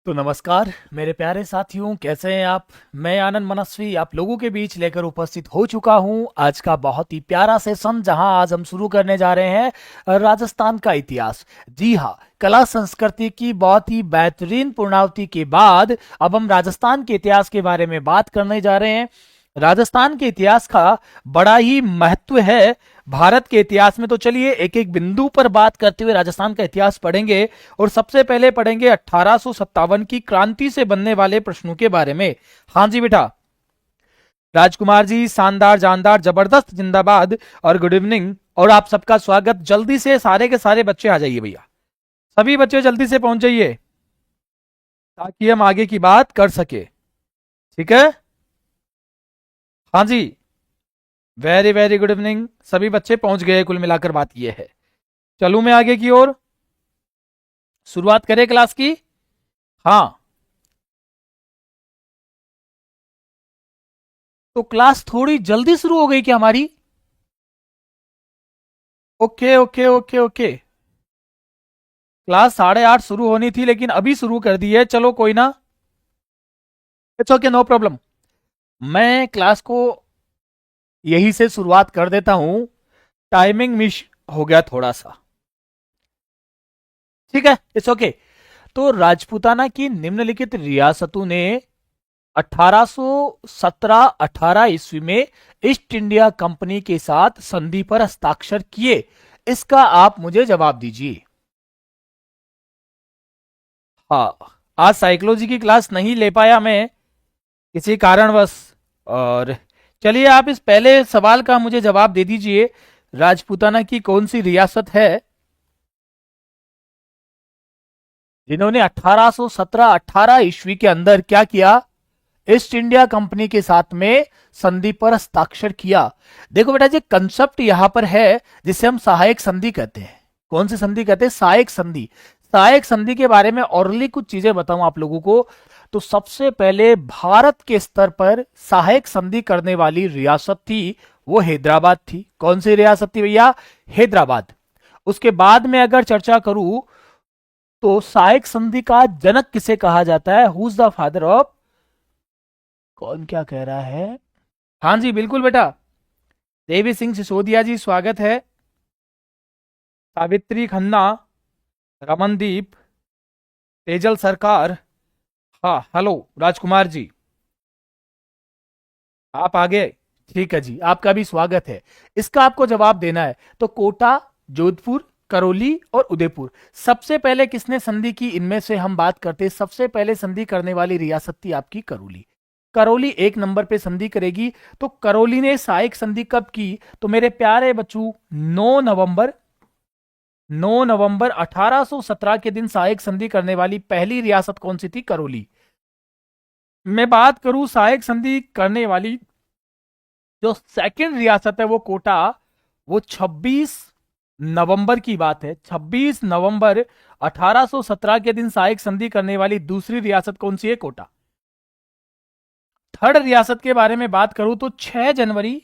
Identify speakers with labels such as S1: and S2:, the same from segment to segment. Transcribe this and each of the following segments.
S1: तो नमस्कार मेरे प्यारे साथियों, कैसे हैं आप। मैं आनंद मनस्वी आप लोगों के बीच लेकर उपस्थित हो चुका हूं आज का बहुत ही प्यारा सेशन, जहां आज हम शुरू करने जा रहे हैं राजस्थान का इतिहास। जी हाँ, कला संस्कृति की बहुत ही बेहतरीन पूर्णावति के बाद अब हम राजस्थान के इतिहास के बारे में बात करने जा रहे हैं। राजस्थान के इतिहास का बड़ा ही महत्व है भारत के इतिहास में। तो चलिए एक एक बिंदु पर बात करते हुए राजस्थान का इतिहास पढ़ेंगे। और सबसे पहले पढ़ेंगे 1857 की क्रांति से बनने वाले प्रश्नों के बारे में। हाँ जी बेटा, राजकुमार जी शानदार जानदार जबरदस्त जिंदाबाद और गुड इवनिंग और आप सबका स्वागत। जल्दी से सारे के सारे बच्चे आ जाइए भैया, सभी बच्चे जल्दी से पहुंच जाइए ताकि हम आगे की बात कर सके। ठीक है, हाँ जी, वेरी वेरी गुड इवनिंग। सभी बच्चे पहुंच गए, कुल मिलाकर बात यह है। चलूं मैं आगे की ओर, शुरुआत करें क्लास की। हाँ, तो क्लास थोड़ी जल्दी शुरू हो गई क्या हमारी? Okay okay okay okay, class 8:30 शुरू होनी थी लेकिन अभी शुरू कर दी है। चलो कोई ना, इट्स ओके, नो प्रॉब्लम। मैं क्लास को यही से शुरुआत कर देता हूं, टाइमिंग मिस हो गया थोड़ा सा। ठीक है, इट्स ओके। तो राजपूताना की निम्नलिखित रियासतों ने 1817-18 ईस्वी में ईस्ट इंडिया कंपनी के साथ संधि पर हस्ताक्षर किए। इसका आप मुझे जवाब दीजिए। हाँ, आज साइकोलॉजी की क्लास नहीं ले पाया मैं किसी कारणवश। और चलिए आप इस पहले सवाल का मुझे जवाब दे दीजिए। राजपूताना की कौन सी रियासत है जिन्होंने 1817-18 ईस्वी के अंदर क्या किया? ईस्ट इंडिया कंपनी के साथ में संधि पर हस्ताक्षर किया। देखो बेटा जी, कंसेप्ट यहां पर है जिसे हम सहायक संधि कहते हैं। कौन सी संधि कहते हैं? सहायक संधि। सहायक संधि के बारे में औरली कुछ चीजें बताऊं आप लोगों को। तो सबसे पहले भारत के स्तर पर सहायक संधि करने वाली रियासत थी वो हैदराबाद थी। कौन सी रियासत थी भैया? हैदराबाद। उसके बाद में अगर चर्चा करूं तो सहायक संधि का जनक किसे कहा जाता है? Who is the father of, कौन क्या कह रहा है? हाँ जी बिल्कुल बेटा, देवी सिंह सिसोदिया जी स्वागत है। सावित्री खन्ना, रमनदीप, तेजल सरकार। हाँ हेलो राजकुमार जी, आप आगे। ठीक है जी, आपका भी स्वागत है। इसका आपको जवाब देना है। तो कोटा, जोधपुर, करौली और उदयपुर। सबसे पहले किसने संधि की? इनमें से हम बात करते हैं, सबसे पहले संधि करने वाली रियासत थी आपकी करौली। करौली एक नंबर पे संधि करेगी। तो करौली ने सहायक संधि कब की? तो मेरे प्यारे बच्चों, 9 नवंबर 1817 के दिन सहायक संधि करने वाली पहली रियासत कौन सी थी? करौली। मैं बात करूं सहायक संधि करने वाली जो सेकंड रियासत है वो कोटा। वो 26 नवंबर की बात है। 26 नवंबर 1817 के दिन सहायक संधि करने वाली दूसरी रियासत कौन सी है? कोटा। थर्ड रियासत के बारे में बात करूं तो 6 जनवरी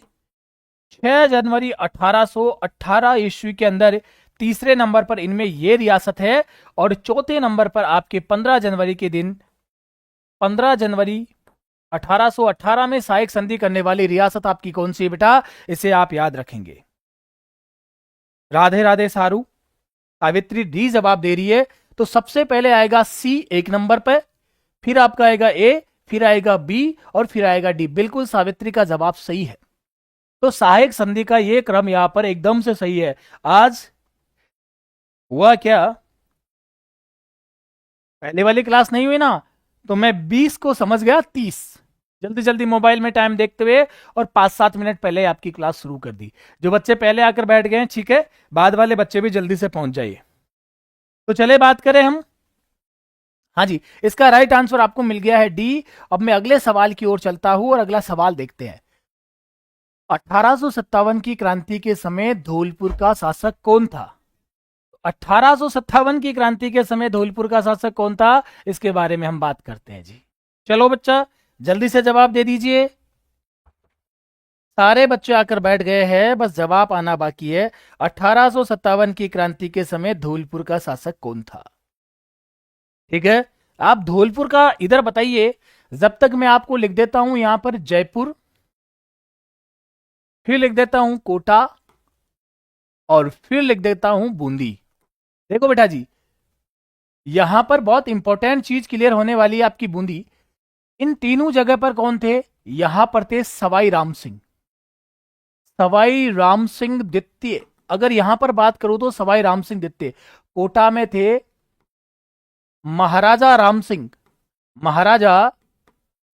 S1: 1818 ईस्वी के अंदर तीसरे नंबर पर इनमें यह रियासत है। और चौथे नंबर पर आपके 15 जनवरी के दिन, 15 जनवरी 1818 में सहायक संधि करने वाली रियासत आपकी कौन सी है बेटा? इसे आप याद रखेंगे। राधे राधे सारू। सावित्री डी जवाब दे रही है। तो सबसे पहले आएगा सी एक नंबर पर, फिर आपका आएगा ए, फिर आएगा बी और फिर आएगा डी। बिल्कुल सावित्री का जवाब सही है। तो सहायक संधि का ये क्रम यहां पर एकदम से सही है। आज हुआ क्या, पहले वाली क्लास नहीं हुई ना, तो मैं 20 को समझ गया 30। जल्दी जल्दी मोबाइल में टाइम देखते हुए और 5-7 मिनट पहले आपकी क्लास शुरू कर दी। जो बच्चे पहले आकर बैठ गए हैं ठीक है, बाद वाले बच्चे भी जल्दी से पहुंच जाइए। तो चले बात करें हम। हाँ जी, इसका राइट आंसर आपको मिल गया है डी। अब मैं अगले सवाल की ओर चलता हूं और अगला सवाल देखते हैं। 1857 की क्रांति के समय धौलपुर का शासक कौन था? 1857 की क्रांति के समय धौलपुर का शासक कौन था, इसके बारे में हम बात करते हैं जी। चलो बच्चा जल्दी से जवाब दे दीजिए। सारे बच्चे आकर बैठ गए हैं, बस जवाब आना बाकी है। 1857 की क्रांति के समय धौलपुर का शासक कौन था? ठीक है, आप धौलपुर का इधर बताइए, जब तक मैं आपको लिख देता हूं यहां पर जयपुर, फिर लिख देता हूं कोटा, और फिर लिख देता हूं बूंदी। देखो बेटा जी, यहां पर बहुत इंपॉर्टेंट चीज क्लियर होने वाली है आपकी बूंदी। इन तीनों जगह पर कौन थे? यहां पर थे सवाई राम सिंह, सवाई राम सिंह द्वितीय। अगर यहां पर बात करूं तो सवाई राम सिंह द्वितीय। कोटा में थे महाराजा राम सिंह, महाराजा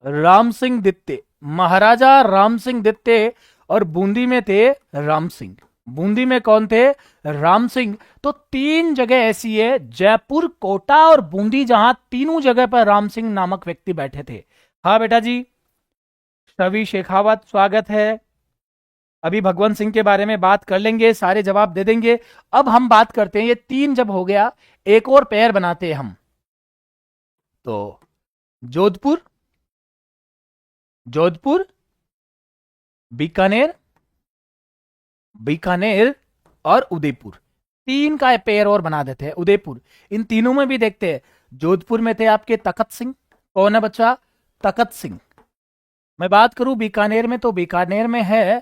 S1: राम सिंह द्वितीय, महाराजा राम सिंह द्वितीय। और बूंदी में थे राम सिंह। बूंदी में कौन थे? राम सिंह। तो तीन जगह ऐसी है, जयपुर, कोटा और बूंदी, जहां तीनों जगह पर राम सिंह नामक व्यक्ति बैठे थे। हाँ बेटा जी, रवि शेखावत स्वागत है। अभी भगवंत सिंह के बारे में बात कर लेंगे, सारे जवाब दे देंगे। अब हम बात करते हैं, ये तीन जब हो गया, एक और पेयर बनाते हैं हम। तो जोधपुर, जोधपुर, बीकानेर, बीकानेर और उदयपुर, तीन का पेयर और बना देते हैं। उदयपुर, इन तीनों में भी देखते हैं। जोधपुर में थे आपके तखत सिंह, कौन है बच्चा? तखत सिंह। मैं बात करूं बीकानेर में, तो बीकानेर में है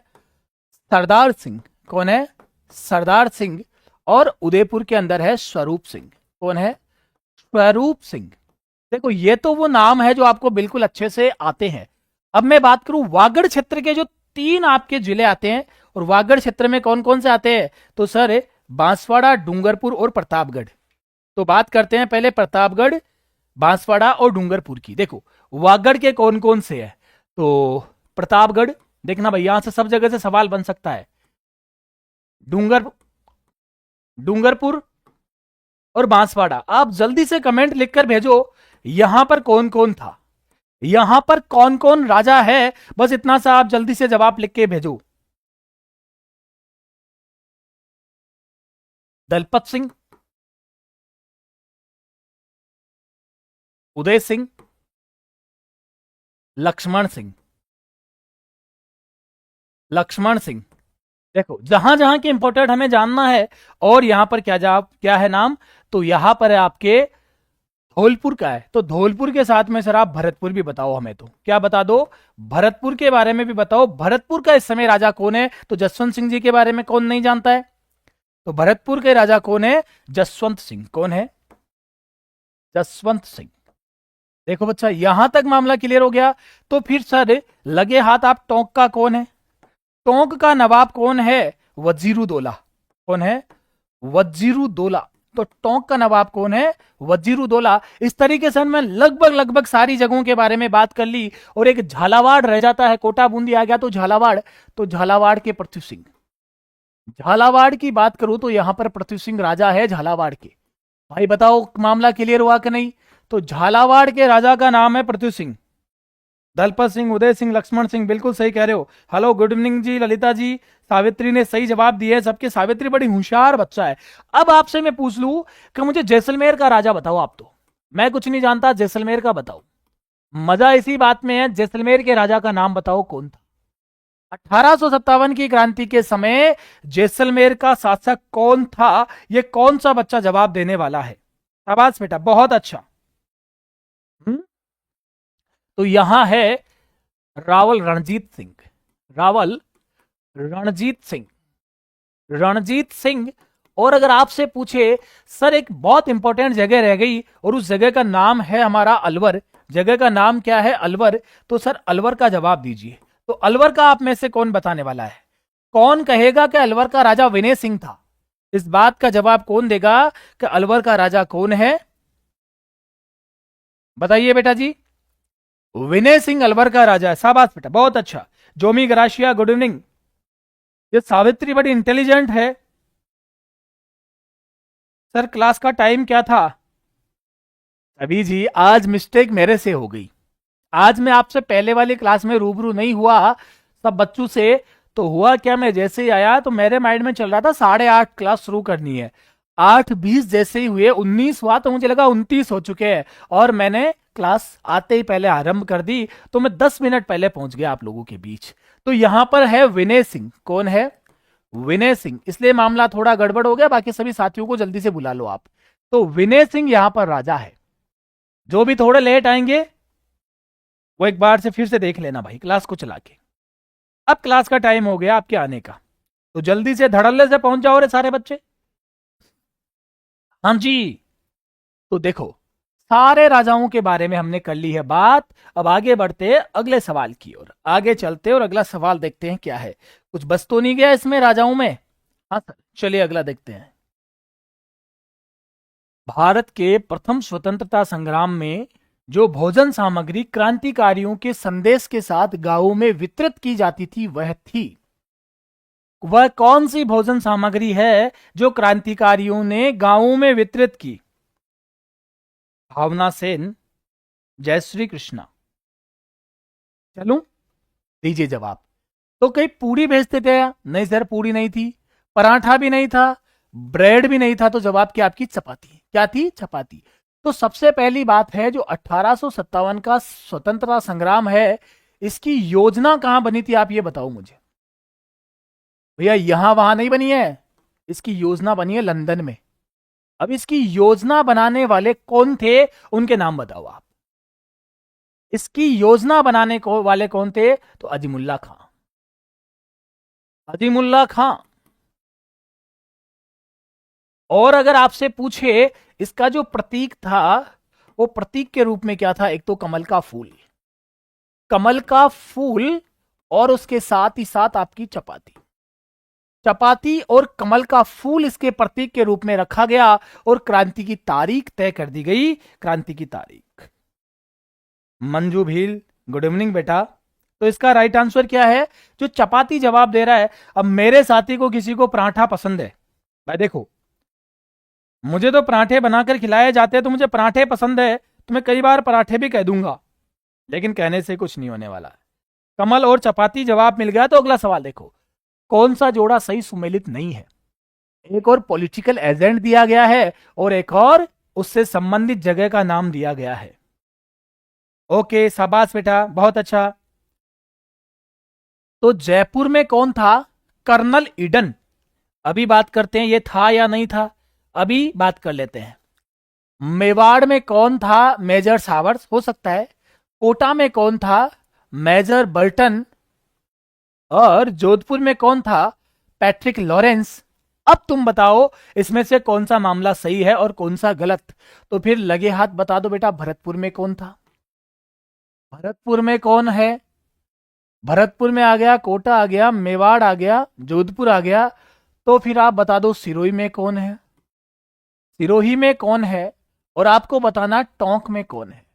S1: सरदार सिंह, कौन है? सरदार सिंह। और उदयपुर के अंदर है स्वरूप सिंह, कौन है? स्वरूप सिंह। देखो ये तो वो नाम है जो आपको बिल्कुल अच्छे से आते हैं। अब मैं बात करूं वागड़ क्षेत्र के जो तीन आपके जिले आते हैं, और वागड़ क्षेत्र में कौन कौन से आते हैं? तो सर बांसवाड़ा, डूंगरपुर और प्रतापगढ़। तो बात करते हैं पहले प्रतापगढ़, बांसवाड़ा और डूंगरपुर की। देखो वागड़ के कौन कौन से है, तो प्रतापगढ़, देखना भाई यहां से सब जगह से सवाल बन सकता है। डूंगरपुर और बांसवाड़ा। आप जल्दी से कमेंट लिखकर भेजो यहां पर कौन कौन था, यहां पर कौन कौन राजा है, बस इतना सा आप जल्दी से जवाब लिख के भेजो। दलपत सिंह, उदय सिंह, लक्ष्मण सिंह, लक्ष्मण सिंह। देखो जहां जहां के इंपोर्टेंट हमें जानना है, और यहां पर क्या जवाब, क्या है नाम, तो यहां पर है आपके धौलपुर का है। तो धौलपुर के साथ में सर आप भरतपुर भी बताओ हमें, तो क्या बता दो? भरतपुर के बारे में भी बताओ। भरतपुर का इस समय राजा कौन है? तो जसवंत सिंह जी के बारे में कौन नहीं जानता है? तो भरतपुर के राजा कौन है? जसवंत सिंह। कौन है? जसवंत सिंह। देखो बच्चा यहां तक मामला क्लियर हो गया। तो फिर सर लगे हाथ आप टोंक का कौन है? टोंक का नवाब कौन है? वजीरुद्दौला। कौन है? वजीरुद्दौला। तो टोंक का नवाब कौन है? वजीरुद्दौला। इस तरीके से मैं लगभग लगभग सारी जगहों के बारे में बात कर ली, और एक झालावाड़ रह जाता है। कोटा बूंदी आ गया तो झालावाड़, तो झालावाड़ के पृथ्वी सिंह। झालावाड़ की बात करूं तो यहां पर पृथ्वी सिंह राजा है झालावाड़ के। भाई बताओ मामला क्लियर हुआ कि नहीं? तो झालावाड़ के राजा का नाम है पृथ्वी सिंह। दलपत सिंह, उदय सिंह, लक्ष्मण सिंह, बिल्कुल सही कह रहे हो। हेलो गुड इवनिंग जी, ललिता जी, सावित्री ने सही जवाब दिए सबके। सावित्री बड़ी होशियार बच्चा है। अब आपसे मैं पूछ लूं कि मुझे जैसलमेर का राजा बताओ। आप तो, मैं कुछ नहीं जानता, जैसलमेर का बताओ। मजा इसी बात में है, जैसलमेर के राजा का नाम बताओ कौन था? 1857 की क्रांति के समय जैसलमेर का शासक कौन था? यह कौन सा बच्चा जवाब देने वाला है? शाबाश बेटा, बहुत अच्छा। तो यहां है रावल रणजीत सिंह, रावल रणजीत सिंह, रणजीत सिंह। और अगर आपसे पूछे सर एक बहुत इंपॉर्टेंट जगह रह गई, और उस जगह का नाम है हमारा अलवर, जगह का नाम क्या है? अलवर। तो सर अलवर का जवाब दीजिए। तो अलवर का आप में से कौन बताने वाला है? कौन कहेगा कि अलवर का राजा विनय सिंह था? इस बात का जवाब कौन देगा कि अलवर का राजा कौन है? बताइए बेटा जी। विनय सिंह अलवर का राजा है। शाबाश बेटा, बहुत अच्छा। Jomi Garasia good evening. ये सावित्री बड़ी इंटेलिजेंट है। सर क्लास का टाइम क्या था? अभी जी आज मिस्टेक मेरे से हो गई। आज मैं आपसे पहले वाली क्लास में रूबरू नहीं हुआ सब बच्चों से। तो हुआ क्या, मैं जैसे ही आया तो मेरे माइंड में चल रहा था 8:30 क्लास शुरू करनी है। 8:20 जैसे ही हुए 19 हुआ तो मुझे लगा 29 हो चुके हैं, और मैंने क्लास आते ही पहले आरंभ कर दी। तो मैं 10 मिनट पहले पहुंच गया आप लोगों के बीच। तो यहां पर है विनय सिंह। कौन है? विनय सिंह। इसलिए मामला थोड़ा गड़बड़ हो गया, बाकी सभी साथियों को जल्दी से बुला लो आप। तो विनय सिंह यहां पर राजा है। जो भी थोड़े लेट आएंगे वो एक बार से फिर से देख लेना भाई क्लास को चला के। अब क्लास का टाइम हो गया आपके आने का, तो जल्दी से धड़ल्ले से पहुंच जाओ रे सारे बच्चे। हाँ जी। तो देखो, सारे राजाओं के बारे में हमने कर ली है बात। अब आगे बढ़ते हैं अगले सवाल की ओर, आगे चलते हैं और अगला सवाल देखते हैं क्या है। कुछ बच तो नहीं गया इसमें राजाओं में? हाँ सर, चलिए अगला देखते हैं। भारत के प्रथम स्वतंत्रता संग्राम में जो भोजन सामग्री क्रांतिकारियों के संदेश के साथ गांवों में वितरित की जाती थी वह थी, वह कौन सी भोजन सामग्री है जो क्रांतिकारियों ने गांवों में वितरित की? भावना सेन, जयश्री कृष्णा। चलूं? दीजिए जवाब। तो कहीं पूरी भेजते थे? नहीं सर, पूरी नहीं थी, पराठा भी नहीं था, ब्रेड भी नहीं था, तो जवाब क्या आपकी? चपाती। क्या थी? चपाती। तो सबसे पहली बात है, जो 1857 का स्वतंत्रता संग्राम है, इसकी योजना कहां बनी थी आप ये बताओ मुझे। भैया यहां वहां नहीं बनी है, इसकी योजना बनी है लंदन में। अब इसकी योजना बनाने वाले कौन थे, उनके नाम बताओ आप। इसकी योजना बनाने को वाले कौन थे? तो अजीमुल्ला खां। अजीमुल्ला खां। और अगर आपसे पूछे इसका जो प्रतीक था, वो प्रतीक के रूप में क्या था? एक तो कमल का फूल, कमल का फूल, और उसके साथ ही साथ आपकी चपाती। चपाती और कमल का फूल इसके प्रतीक के रूप में रखा गया, और क्रांति की तारीख तय कर दी गई। क्रांति की तारीख। मंजू भील, गुड इवनिंग बेटा। तो इसका राइट आंसर क्या है? जो चपाती जवाब दे रहा है। अब मेरे साथी को किसी को पराठा पसंद है, भाई देखो, मुझे तो पराठे बनाकर खिलाए जाते हैं, तो मुझे पराठे पसंद है, तो मैं कई बार पराठे भी कह दूंगा, लेकिन कहने से कुछ नहीं होने वाला। कमल और चपाती जवाब मिल गया। तो अगला सवाल देखो, कौन सा जोड़ा सही सुमेलित नहीं है? एक और पॉलिटिकल एजेंट दिया गया है, और एक और उससे संबंधित जगह का नाम दिया गया है। ओके, शाबाश बेटा, बहुत अच्छा। तो जयपुर में कौन था? Colonel Eden. अभी बात करते हैं ये था या नहीं था, अभी बात कर लेते हैं। मेवाड़ में कौन था? मेजर सावर्स हो सकता है। कोटा में कौन था? Major Burton. और जोधपुर में कौन था? Patrick Lawrence. अब तुम बताओ इसमें से कौन सा मामला सही है और कौन सा गलत। तो फिर लगे हाथ बता दो बेटा, भरतपुर में कौन था? भरतपुर में कौन है? भरतपुर में आ गया, कोटा आ गया, मेवाड़ आ गया, जोधपुर आ गया। तो फिर आप बता दो सिरोही में कौन है? सिरोही में कौन है? और आपको बताना टोंक में कौन है।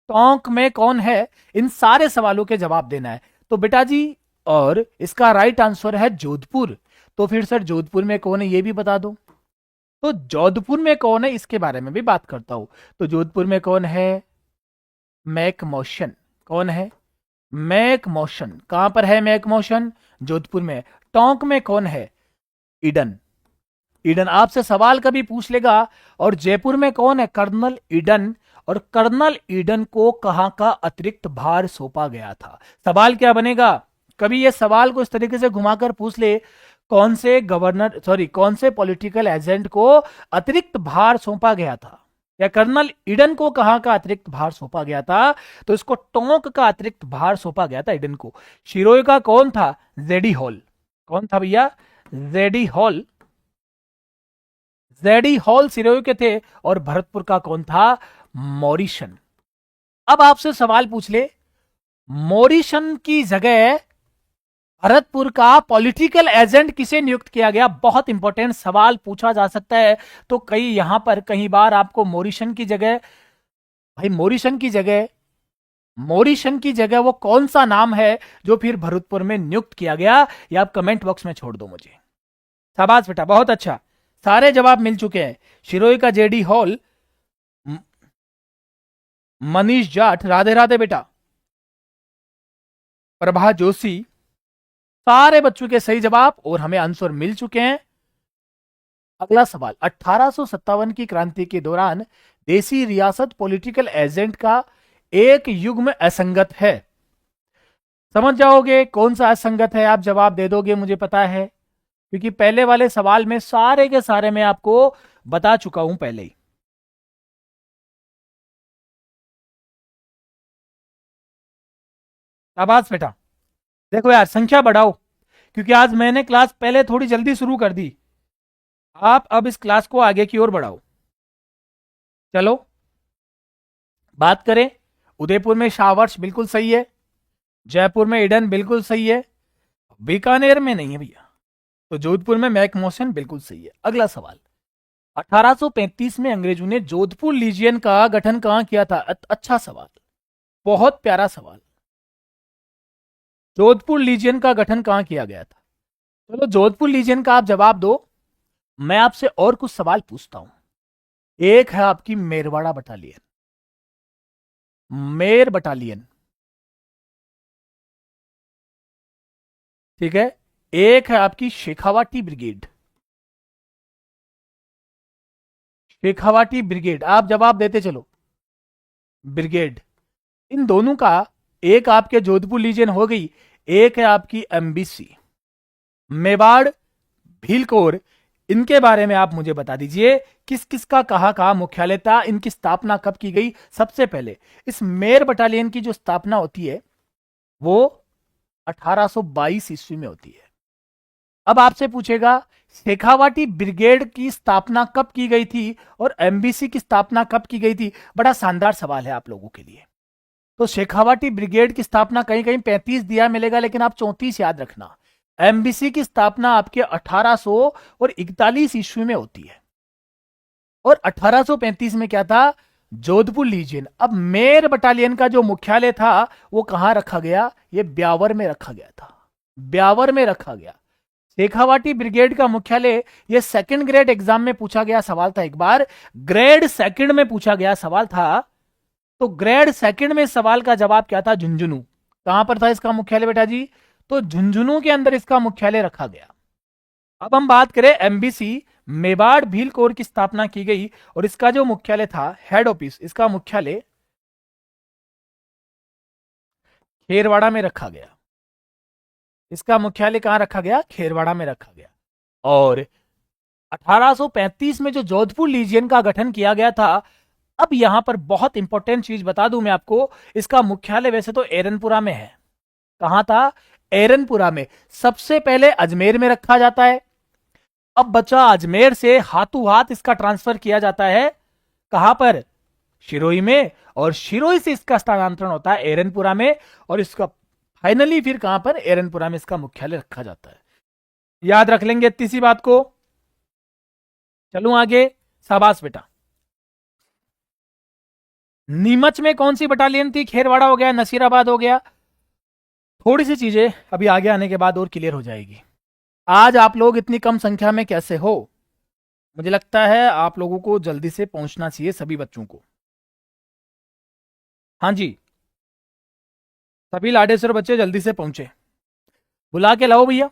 S1: टोंक में कौन है? इन सारे सवालों के जवाब देना है। तो बेटा जी, और इसका राइट आंसर है जोधपुर। तो फिर सर जोधपुर में कौन है ये भी बता दो। तो जोधपुर में कौन है इसके बारे में भी बात करता हूं। तो जोधपुर में कौन है? Monck Mason. कौन है? Monck Mason. कहां पर है मैक मोशन? जोधपुर में। टोंक में कौन है? ईडन। ईडन आपसे सवाल कभी पूछ लेगा। और जयपुर में कौन है? Colonel Eden. और कर्नल ईडन को कहां का अतिरिक्त भार सौंपा गया था? सवाल क्या बनेगा? कभी ये सवाल को इस तरीके से घुमाकर पूछ ले, कौन से गवर्नर, सॉरी, कौन से पॉलिटिकल एजेंट को अतिरिक्त भार सौंपा गया था, या कर्नल ईडन को कहां का अतिरिक्त भार सौंपा गया था? तो इसको टोंक का अतिरिक्त भार सौंपा गया था ईडन को। शिरोई का कौन था? JD hall. कौन था भैया? JD hall. JD hall Sirohi के थे। और भरतपुर का कौन था? मॉरिशन। अब आपसे सवाल पूछ ले, मॉरिशन की जगह भरतपुर का पॉलिटिकल एजेंट किसे नियुक्त किया गया? बहुत इंपॉर्टेंट सवाल पूछा जा सकता है। तो कई यहां पर कई बार आपको मॉरिशन की जगह, भाई मॉरिशन की जगह वो कौन सा नाम है जो फिर भरतपुर में नियुक्त किया गया, या आप कमेंट बॉक्स में छोड़ दो मुझे। शाबाश बेटा, बहुत अच्छा, सारे जवाब मिल चुके हैं। शिरोई का जेडी हॉल, म- मनीष जाट, राधे राधे बेटा, प्रभा जोशी, सारे बच्चों के सही जवाब, और हमें आंसर मिल चुके हैं। अगला सवाल, 1857 की क्रांति के दौरान देसी रियासत पॉलिटिकल एजेंट का एक युग्म असंगत है। समझ जाओगे कौन सा असंगत है, आप जवाब दे दोगे मुझे पता है, क्योंकि पहले वाले सवाल में सारे के सारे मैं आपको बता चुका हूं पहले ही। शाबाश बेटा। देखो यार, संख्या बढ़ाओ, क्योंकि आज मैंने क्लास पहले थोड़ी जल्दी शुरू कर दी। आप अब इस क्लास को आगे की ओर बढ़ाओ। चलो बात करें। उदयपुर में शाहवर्ष बिल्कुल सही है। जयपुर में ईडन बिल्कुल सही है। बीकानेर में नहीं है भैया। तो जोधपुर में मैकमोहन बिल्कुल सही है। अगला सवाल, 1835 में अंग्रेजों ने जोधपुर लीजियन का गठन कहां किया था? अच्छा सवाल, बहुत प्यारा सवाल। जोधपुर लीजियन का गठन कहां किया गया था? चलो जोधपुर लीजियन का आप जवाब दो, मैं आपसे और कुछ सवाल पूछता हूं। एक है आपकी मेरवाड़ा बटालियन, मेर बटालियन, ठीक है। एक है आपकी शेखावाटी ब्रिगेड, शेखावाटी ब्रिगेड, आप जवाब देते चलो। ब्रिगेड, इन दोनों का, एक आपके जोधपुर लीजियन हो गई, एक है आपकी एमबीसी। मेवाड़, भीलकोर, इनके बारे में आप मुझे बता दीजिए, किस किस का कहां कहां मुख्यालय था, इनकी स्थापना कब की गई? सबसे पहले इस मेर बटालियन की जो स्थापना होती है वो 1822 ईस्वी में होती है। अब आपसे पूछेगा शेखावाटी ब्रिगेड की स्थापना कब की गई थी और एमबीसी की स्थापना कब की गई थी? बड़ा शानदार सवाल है आप लोगों के लिए। तो शेखावाटी ब्रिगेड की स्थापना कहीं कहीं 35 दिया मिलेगा, लेकिन आप 34 याद रखना। एमबीसी की स्थापना आपके 1800 और 41 ईस्वी में होती है। और 1835 में क्या था? जोधपुर लीजियन। अब मेर बटालियन का जो मुख्यालय था वो कहां रखा गया? ये ब्यावर में रखा गया था, ब्यावर में रखा गया। शेखावाटी ब्रिगेड का मुख्यालय, ये सेकंड ग्रेड एग्जाम में पूछा गया सवाल था, एक बार ग्रेड सेकंड में पूछा गया सवाल था। तो ग्रेड सेकंड में सवाल का जवाब क्या था? झुंझुनू। कहां पर था इसका मुख्यालय बेटा जी? तो झुंझुनू के अंदर इसका मुख्यालय रखा गया। अब हम बात करें एमबीसी, मेवाड़ भील कोर की स्थापना की गई और इसका जो मुख्यालय था, हेड ऑफिस, इसका मुख्यालय खेरवाड़ा में रखा गया। इसका मुख्यालय कहां रखा गया? खेरवाड़ा में रखा गया। और 1835 में जो जोधपुर लीजियन का गठन किया गया था, अब यहां पर बहुत इंपॉर्टेंट चीज बता दूं मैं आपको, इसका मुख्यालय वैसे तो एरनपुरा में है। कहां था? एरनपुरा में। सबसे पहले अजमेर में रखा जाता है। अब बचा अजमेर से हाथों हाथ इसका ट्रांसफर किया जाता है कहां पर? शिरोई में। और शिरोई से इसका स्थानांतरण होता है एरनपुरा में, और इसका फाइनली फिर कहां पर? एरनपुरा में इसका मुख्यालय रखा जाता है। याद रख लेंगे इतनी सी बात को। चलूं आगे। शाबाश बेटा। नीमच में कौन सी बटालियन थी? खेरवाड़ा हो गया, नसीराबाद हो गया। थोड़ी सी चीजें अभी आगे आने के बाद और क्लियर हो जाएगी। आज आप लोग इतनी कम संख्या में कैसे हो? मुझे लगता है आप लोगों को जल्दी से पहुंचना चाहिए, सभी बच्चों को। हाँ जी, सभी लाडेश्वर बच्चे जल्दी से पहुंचे, बुला के लाओ भैया।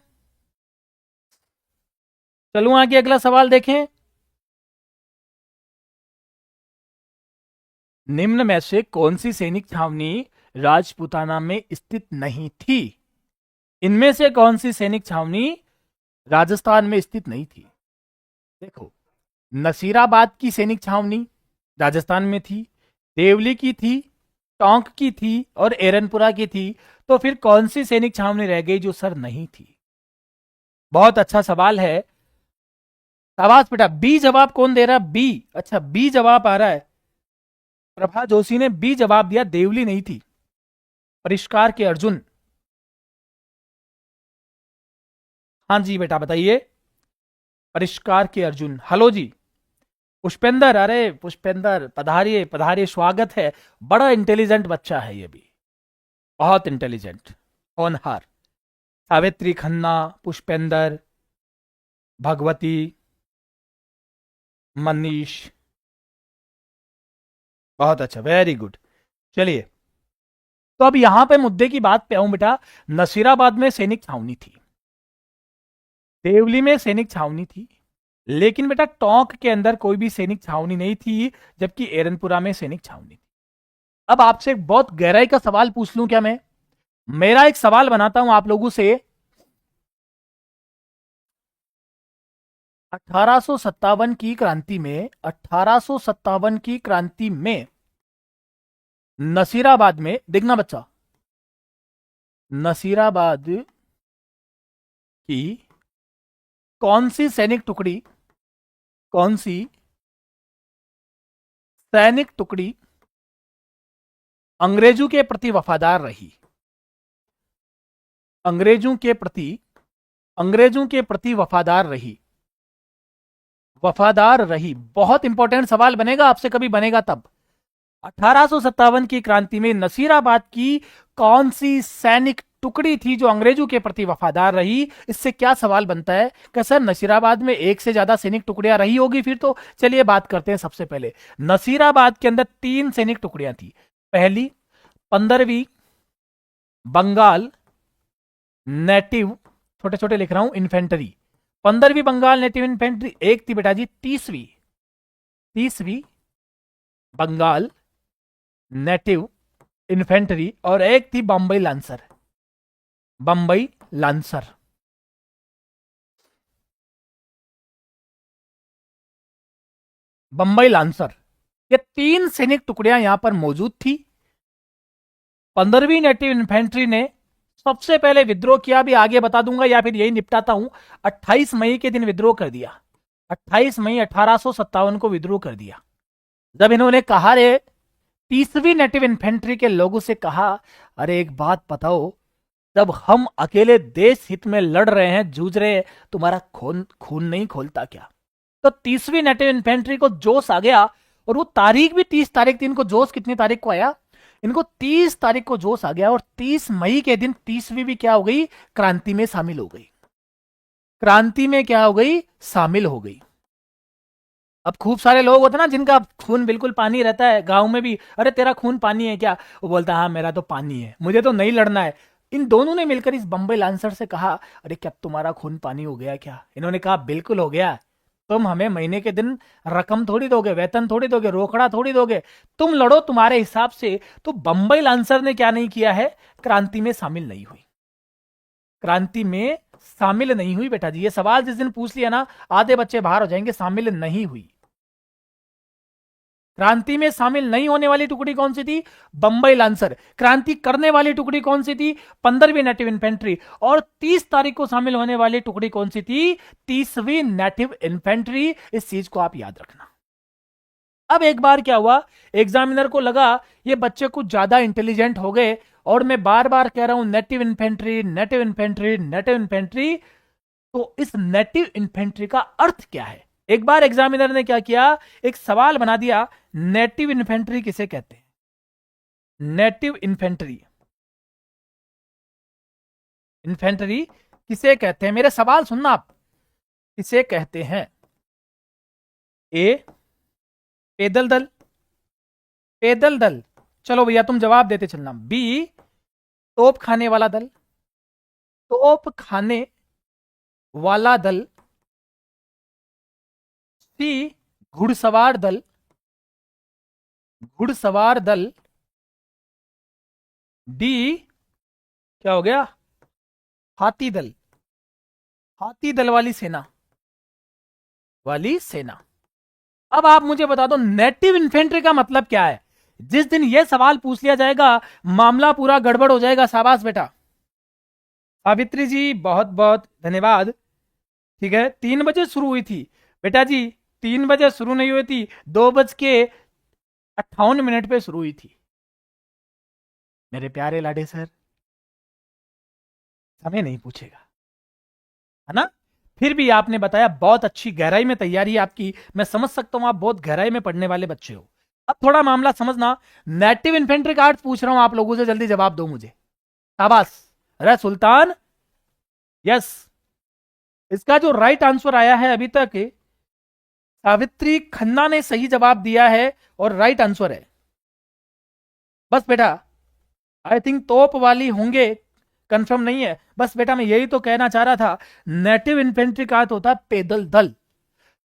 S1: चलूं आगे, अगला सवाल देखें। निम्न में से कौन सी सैनिक छावनी राजपूताना में स्थित नहीं थी? इनमें से कौन सी सैनिक छावनी राजस्थान में स्थित नहीं थी? देखो, नसीराबाद की सैनिक छावनी राजस्थान में थी, देवली की थी, टोंक की थी और एरनपुरा की थी। तो फिर कौन सी सैनिक छावनी रह गई जो सर नहीं थी? बहुत अच्छा सवाल है। शाबाश बेटा। बी जवाब कौन दे रहा है? बी। अच्छा, बी जवाब आ रहा है। प्रभा जोशी ने बी जवाब दिया, देवली नहीं थी। परिष्कार के अर्जुन। हाँ जी बेटा बताइए। परिष्कार के अर्जुन, हेलो जी। पुष्पेंद्र, अरे पुष्पेंद्र पधारिए पधारिए, स्वागत है। बड़ा इंटेलिजेंट बच्चा है ये भी, बहुत इंटेलिजेंट, होनहार। सावित्री खन्ना, पुष्पेंद्र, भगवती, मनीष, बहुत अच्छा, वेरी गुड। चलिए, तो अब यहां पे मुद्दे की बात पे आऊं बेटा। नसीराबाद में सैनिक छावनी थी, देवली में सैनिक छावनी थी, लेकिन बेटा टोंक के अंदर कोई भी सैनिक छावनी नहीं थी, जबकि एरनपुरा में सैनिक छावनी थी। अब आपसे एक बहुत गहराई का सवाल पूछ लूं क्या मैं? मेरा एक सवाल बनाता हूं आप लोगों से। 1857 की क्रांति में, 1857 की क्रांति में नसीराबाद में, देखना बच्चा, नसीराबाद की कौन सी सैनिक टुकड़ी, कौन सी सैनिक टुकड़ी अंग्रेजों के प्रति वफादार रही? अंग्रेजों के प्रति, अंग्रेजों के प्रति वफादार रही, वफादार रही। बहुत इंपॉर्टेंट सवाल बनेगा आपसे, कभी बनेगा तब। 1857 की क्रांति में नसीराबाद की कौन सी सैनिक टुकड़ी थी जो अंग्रेजों के प्रति वफादार रही? इससे क्या सवाल बनता है कि सर नसीराबाद में एक से ज्यादा सैनिक टुकड़ियां रही होगी फिर तो। चलिए बात करते हैं। सबसे पहले नसीराबाद के अंदर 3 सैनिक टुकड़ियां थी। पहली 15वीं बंगाल नेटिव, छोटे छोटे लिख रहा हूं, इन्फेंट्री। 15वीं बंगाल नेटिव इन्फेंट्री। एक थी बेटा जी 30वीं बंगाल नेटिव इन्फेंट्री, और एक थी Bombay lancer, Bombay lancer. Bombay lancer, ये 3 सैनिक टुकड़ियां यहां पर मौजूद थी। 15वीं नेटिव इन्फेंट्री ने सबसे पहले विद्रोह किया, भी आगे बता दूंगा या फिर यही निपटाता हूं। 28 मई के दिन विद्रोह कर दिया। 28 मई 1857 को विद्रोह कर दिया। जब इन्होंने कहा, रे 30वीं नेटिव इन्फेंट्री के लोगों से कहा, अरे एक बात बताओ, जब हम अकेले देश हित में लड़ रहे हैं, जूझ रहे हैं, तुम्हारा खून नहीं खोलता क्या? तो 30वीं नेटिव इन्फेंट्री को जोश आ गया, और वो तारीख भी 30 तारीख थी। इनको जोश कितनी तारीख को आया? इनको 30 तारीख को जोश आ गया, और 30 मई के दिन 30वीं भी क्या हो गई? क्रांति में शामिल हो गई। क्रांति में क्या हो गई? शामिल हो गई। अब खूब सारे लोग होते ना जिनका खून बिल्कुल पानी रहता है, गांव में भी, अरे तेरा खून पानी है क्या? वो बोलता है हाँ मेरा तो पानी है, मुझे तो नहीं लड़ना है। इन दोनों ने मिलकर इस बम्बई लांसर से कहा, अरे क्या तुम्हारा खून पानी हो गया क्या? इन्होंने कहा बिल्कुल हो गया। तुम हमें महीने के दिन रकम थोड़ी दोगे, वेतन थोड़ी दोगे, रोकड़ा थोड़ी दोगे, तुम लड़ो तुम्हारे हिसाब से। तो बम्बई लांसर ने क्या नहीं किया है? क्रांति में शामिल नहीं हुई। क्रांति में शामिल नहीं हुई बेटा जी। ये सवाल जिस दिन पूछ लिया ना, आधे बच्चे बाहर हो जाएंगे। शामिल नहीं हुई। क्रांति में शामिल नहीं होने वाली टुकड़ी कौन सी थी? बम्बई लांसर। क्रांति करने वाली टुकड़ी कौन सी थी? 15वीं नेटिव इन्फेंट्री। और 30 तारीख को शामिल होने वाली टुकड़ी कौन सी थी? 30वीं नेटिव इन्फेंट्री। इस चीज को आप याद रखना। अब एक बार क्या हुआ, एग्जामिनर को लगा ये बच्चे कुछ ज्यादा इंटेलिजेंट हो गए, और मैं बार बार कह रहा हूं native infantry, native infantry, native infantry. तो इस नेटिव इन्फेंट्री का अर्थ क्या है? एक बार एग्जामिनर ने क्या किया, एक सवाल बना दिया, नेटिव इन्फेंट्री किसे कहते हैं? नेटिव इन्फेंट्री, इन्फेंट्री किसे कहते हैं? मेरे सवाल सुनना आप, किसे कहते हैं? ए पैदल दल, पैदल दल, चलो भैया तुम जवाब देते चलना। बी तोप खाने वाला दल, तोप खाने वाला दल। सी घुड़सवार दल, घुड़सवार दल। डी क्या हो गया? हाथी दल, हाथी दल वाली सेना, वाली सेना। अब आप मुझे बता दो नेटिव इन्फेंट्री का मतलब क्या है? जिस दिन यह सवाल पूछ लिया जाएगा मामला पूरा गड़बड़ हो जाएगा। शाबाश बेटा। सावित्री जी बहुत बहुत धन्यवाद। ठीक है, 3 बजे शुरू हुई थी बेटा जी, 3 बजे शुरू नहीं हुई थी, 2:58 पे शुरू हुई थी। मेरे प्यारे लाडे सर, समय नहीं पूछेगा, है ना? फिर भी आपने बताया, बहुत अच्छी गहराई में तैयारी है आपकी। मैं समझ सकता हूं आप बहुत गहराई में पढ़ने वाले बच्चे हो। अब थोड़ा मामला समझना। नेटिव इन्फेंट्री का अर्थ पूछ रहा हूं आप लोगों से, जल्दी जवाब दो मुझे। शाबाश। अरे सुल्तान, यस। इसका जो राइट आंसर आया है अभी तक, सावित्री खन्ना ने सही जवाब दिया है और राइट आंसर है। बस बेटा, आई थिंक तोप वाली होंगे, कंफर्म नहीं है। बस बेटा मैं यही तो कहना चाह रहा था। नेटिव इन्फेंट्री का अर्थ होता है पैदल दल।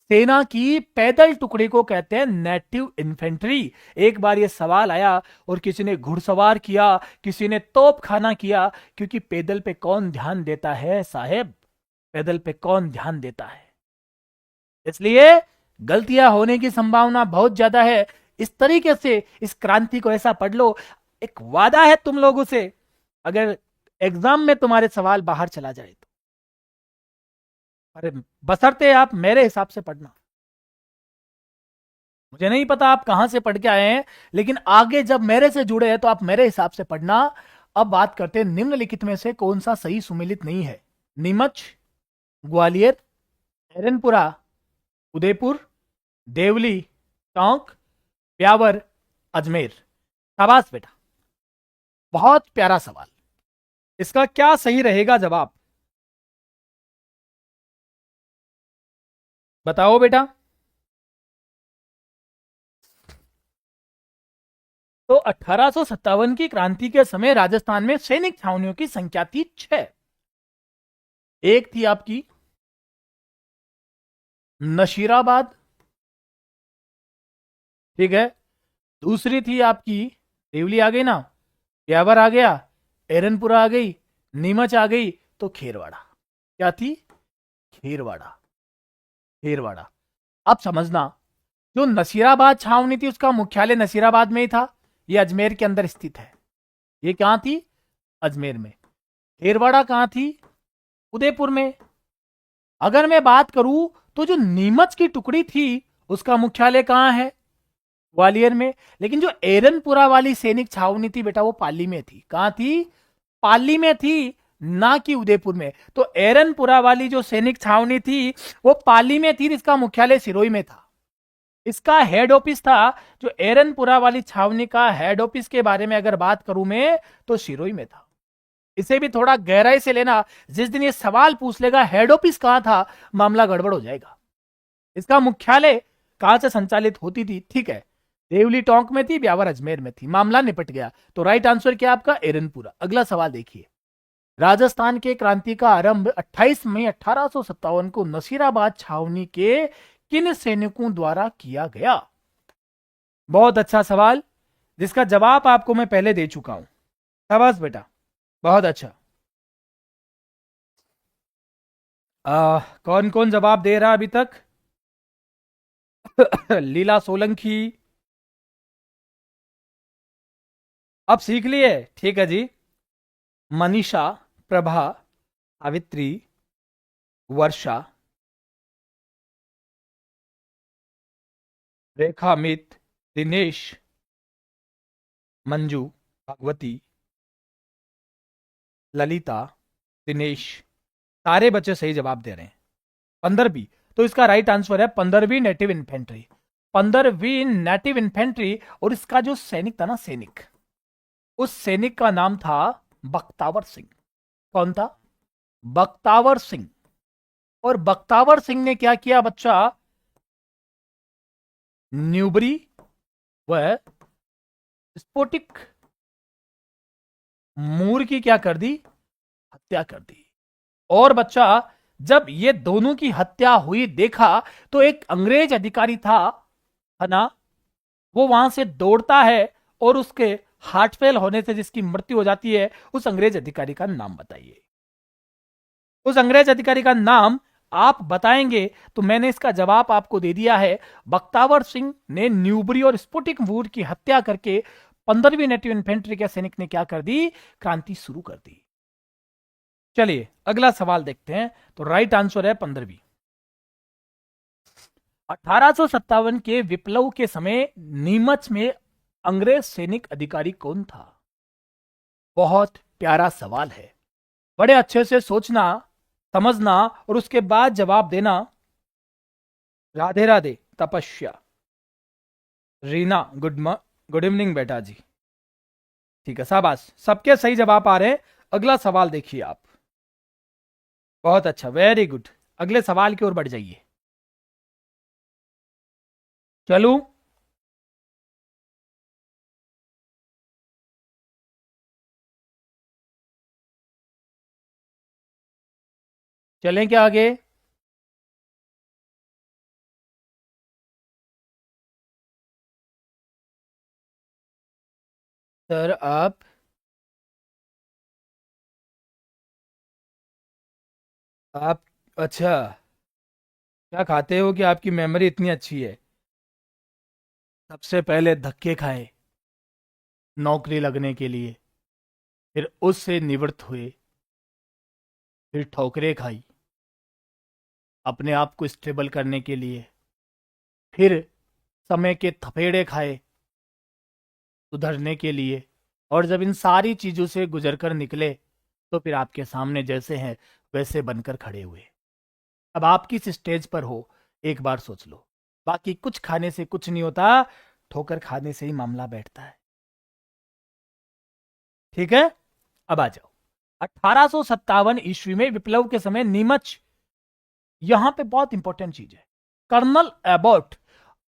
S1: सेना की पैदल टुकड़ी को कहते हैं नेटिव इन्फेंट्री। एक बार ये सवाल आया और किसी ने घुड़सवार किया, किसी ने तोप खाना किया, क्योंकि पैदल पे कौन ध्यान देता है साहेब? पैदल पे कौन ध्यान देता है? इसलिए गलतियां होने की संभावना बहुत ज्यादा है। इस तरीके से इस क्रांति को ऐसा पढ़ लो। एक वादा है तुम लोगों से, अगर एग्जाम में तुम्हारे सवाल बाहर चला जाए तो। अरे बशर्ते आप मेरे हिसाब से पढ़ना। मुझे नहीं पता आप कहां से पढ़ के आए हैं, लेकिन आगे जब मेरे से जुड़े हैं तो आप मेरे हिसाब से पढ़ना। अब बात करते हैं निम्नलिखित में से कौन सा सही सुमेलित नहीं है। नीमच, ग्वालियर, एरनपुरा, उदयपुर, देवली, टोंक, ब्यावर, अजमेर। शाबाश बेटा, बहुत प्यारा सवाल। इसका क्या सही रहेगा जवाब, बताओ बेटा। तो 1857 की क्रांति के समय राजस्थान में सैनिक छावनियों की संख्या थी 6। एक थी आपकी नशीराबाद, ठीक है। दूसरी थी आपकी देवली आ गई ना, ब्यावर आ गया, एरनपुरा आ गई, नीमच आ गई, तो खेरवाड़ा। क्या थी? खेरवाड़ा। खेरवाड़ा। अब समझना, जो नसीराबाद छावनी थी उसका मुख्यालय नसीराबाद में ही था। यह अजमेर के अंदर स्थित है। ये कहां थी? अजमेर में। खेरवाड़ा कहां थी? उदयपुर में। अगर मैं बात करूं तो जो नीमच की टुकड़ी थी उसका मुख्यालय कहां है? ग्वालियर में। लेकिन जो एरनपुरा वाली सैनिक छावनी थी बेटा वो पाली में थी। कहां थी? पाली में थी, ना कि उदयपुर में। तो एरनपुरा वाली जो सैनिक छावनी थी वो पाली में थी, इसका मुख्यालय सिरोही में था। इसका हेड ऑफिस था, जो एरनपुरा वाली छावनी का हेड ऑफिस के बारे में अगर बात करूं मैं तो सिरोही में था। इसे भी थोड़ा गहराई से लेना, जिस दिन ये सवाल पूछ लेगा हेड ऑफिस कहां था, मामला गड़बड़ हो जाएगा। इसका मुख्यालय कहां से संचालित होती थी? ठीक है, देवली टोंक में थी, ब्यावर अजमेर में थी, मामला निपट गया। तो राइट आंसर क्या आपका? एरनपुरा। अगला सवाल देखिए। राजस्थान के क्रांति का आरंभ 28 मई 1857 को नसीराबाद छावनी के किन सैनिकों द्वारा किया गया? बहुत अच्छा सवाल, जिसका जवाब आपको मैं पहले दे चुका हूं। शाबाश बेटा, बहुत अच्छा। कौन कौन जवाब दे रहा अभी तक? लीला सोलंकी। अब सीख लिए, ठीक है जी। मनीषा, प्रभा, सावित्री, वर्षा, रेखा, मित, दिनेश, मंजू, भगवती, ललिता, दिनेश। सारे बच्चे सही जवाब दे रहे हैं। 15वीं, तो इसका राइट आंसर है 15वीं नेटिव इन्फेंट्री। 15वीं नेटिव इन्फेंट्री। और इसका जो सैनिक था ना, सैनिक, उस सैनिक का नाम था बख्तावर सिंह। कौन था? बख्तावर सिंह। और बख्तावर सिंह ने क्या किया बच्चा? न्यूबरी व स्फोटिक मूर की क्या कर दी? हत्या कर दी। और बच्चा, जब ये दोनों की हत्या हुई देखा तो एक अंग्रेज अधिकारी था, है ना, वो वहां से दौड़ता है और उसके हार्ट फेल होने से जिसकी मृत्यु हो जाती है, उस अंग्रेज अधिकारी का नाम बताइए। उस अंग्रेज अधिकारी का नाम आप बताएंगे तो मैंने इसका जवाब आपको दे दिया है। बख्तावर सिंह ने न्यूबरी और स्पुटिक वुड की हत्या करके 15वीं नेटिव इन्फेंट्री के सैनिक ने क्या कर दी? क्रांति शुरू कर दी। चलिए अगला सवाल देखते हैं। तो राइट आंसर है 15वीं। 1857 के विप्लव के समय नीमच में अंग्रेज सैनिक अधिकारी कौन था? बहुत प्यारा सवाल है। बड़े अच्छे से सोचना, समझना और उसके बाद जवाब देना। राधे राधे तपस्या, रीना, गुड इवनिंग बेटा जी। ठीक है, शाबाश, सबके सही जवाब आ रहे हैं। अगला सवाल देखिए आप। बहुत अच्छा, वेरी गुड। अगले सवाल की ओर बढ़ जाइए। चलू? चलें क्या आगे? सर आप, अच्छा, क्या खाते हो कि आपकी मेमोरी इतनी अच्छी है? सबसे पहले धक्के खाए नौकरी लगने के लिए, फिर उससे निवृत्त हुए, फिर ठोकरें खाई अपने आप को स्टेबल करने के लिए, फिर समय के थपेड़े खाए सुधरने के लिए, और जब इन सारी चीजों से गुजरकर निकले तो फिर आपके सामने जैसे हैं वैसे बनकर खड़े हुए। अब आप किस स्टेज पर हो एक बार सोच लो। बाकी कुछ खाने से कुछ नहीं होता, ठोकर खाने से ही मामला बैठता है। ठीक है, अब आ जाओ 1857 ईस्वी में विप्लव के समय नीमच, यहां पे बहुत इंपॉर्टेंट चीज है, कर्नल एबॉट।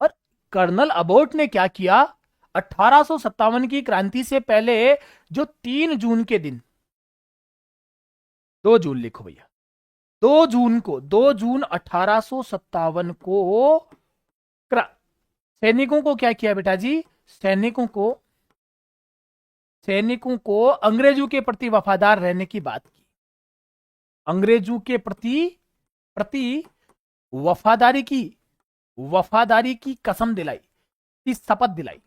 S1: और कर्नल एबॉट ने क्या किया, 1857 की क्रांति से पहले जो 3 जून के दिन, 2 जून लिखो भैया, 2 जून को, 2 जून 1857 को सैनिकों को क्या किया बेटा जी, सैनिकों को अंग्रेजों के प्रति वफादार रहने की बात की, अंग्रेजों के प्रति वफादारी की कसम दिलाई, की शपथ दिलाई,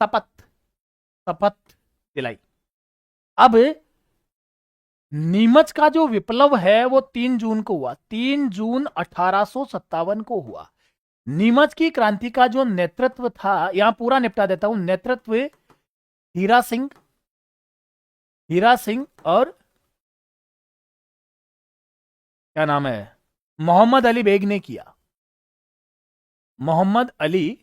S1: शपथ दिलाई। अब नीमच का जो विप्लव है वो 3 जून को हुआ, 3 जून 1857 को हुआ। नीमच की क्रांति का जो नेतृत्व था, यहां पूरा निपटा देता हूं, नेतृत्व हीरा सिंह और क्या नाम है, मोहम्मद अली बेग ने किया। मोहम्मद अली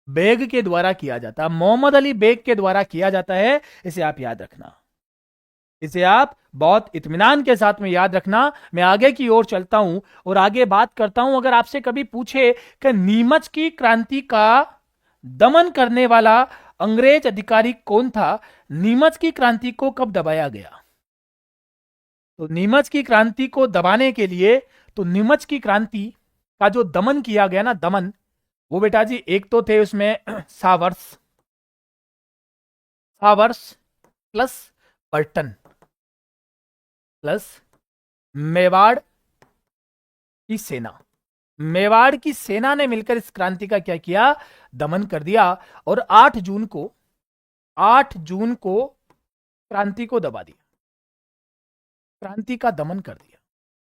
S1: बेग के द्वारा किया जाता है, मोहम्मद अली बेग के द्वारा किया जाता है। इसे आप याद रखना, इसे आप बहुत इत्मीनान के साथ में याद रखना। मैं आगे की ओर चलता हूं और आगे बात करता हूं। अगर आपसे कभी पूछे कि नीमच की क्रांति का दमन करने वाला अंग्रेज अधिकारी कौन था, नीमच की क्रांति को कब दबाया गया, तो नीमच की क्रांति को दबाने के लिए, तो नीमच की क्रांति का जो दमन किया गया ना, दमन, वो बेटा जी एक तो थे उसमें showers plus Burton plus Mewar की सेना ने मिलकर इस क्रांति का क्या किया, दमन कर दिया। और 8 जून को क्रांति को दबा दिया, क्रांति का दमन कर दिया,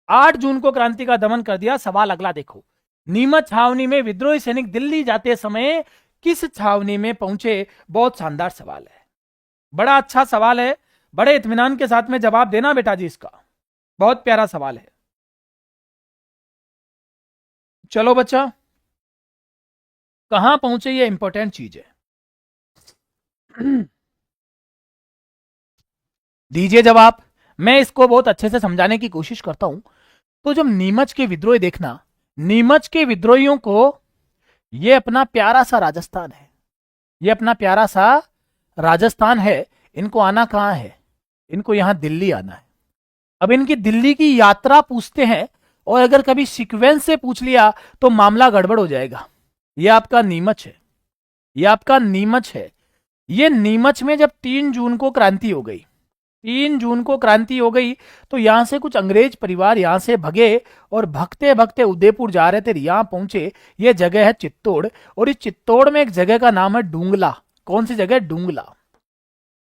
S1: 8 जून को क्रांति का दमन कर दिया। सवाल अगला देखो, नीमच छावनी में विद्रोही सैनिक दिल्ली जाते समय किस छावनी में पहुंचे? बहुत शानदार सवाल है, बड़ा अच्छा सवाल है, बड़े इत्मीनान के साथ में जवाब देना बेटा जी, इसका बहुत प्यारा सवाल है। चलो बच्चा, कहां पहुंचे ये इंपॉर्टेंट चीज है। दीजिए जवाब, मैं इसको बहुत अच्छे से समझाने की कोशिश करता हूं। तो जब नीमच के विद्रोही देखना, नीमच के विद्रोहियों को, ये अपना प्यारा सा राजस्थान है, ये अपना प्यारा सा राजस्थान है, इनको आना कहां है, इनको यहां दिल्ली आना है। अब इनकी दिल्ली की यात्रा पूछते हैं, और अगर कभी सीक्वेंस से पूछ लिया तो मामला गड़बड़ हो जाएगा। ये आपका नीमच है, ये आपका नीमच है। ये नीमच में जब 3 जून को क्रांति हो गई, 3 जून को क्रांति हो गई, तो यहां से कुछ अंग्रेज परिवार यहां से भगे और भगते भगते उदयपुर जा रहे थे, यहां पहुंचे। ये जगह है चित्तौड़, और इस चित्तौड़ में एक जगह का नाम है डूंगला। कौन सी जगह? डूंगला।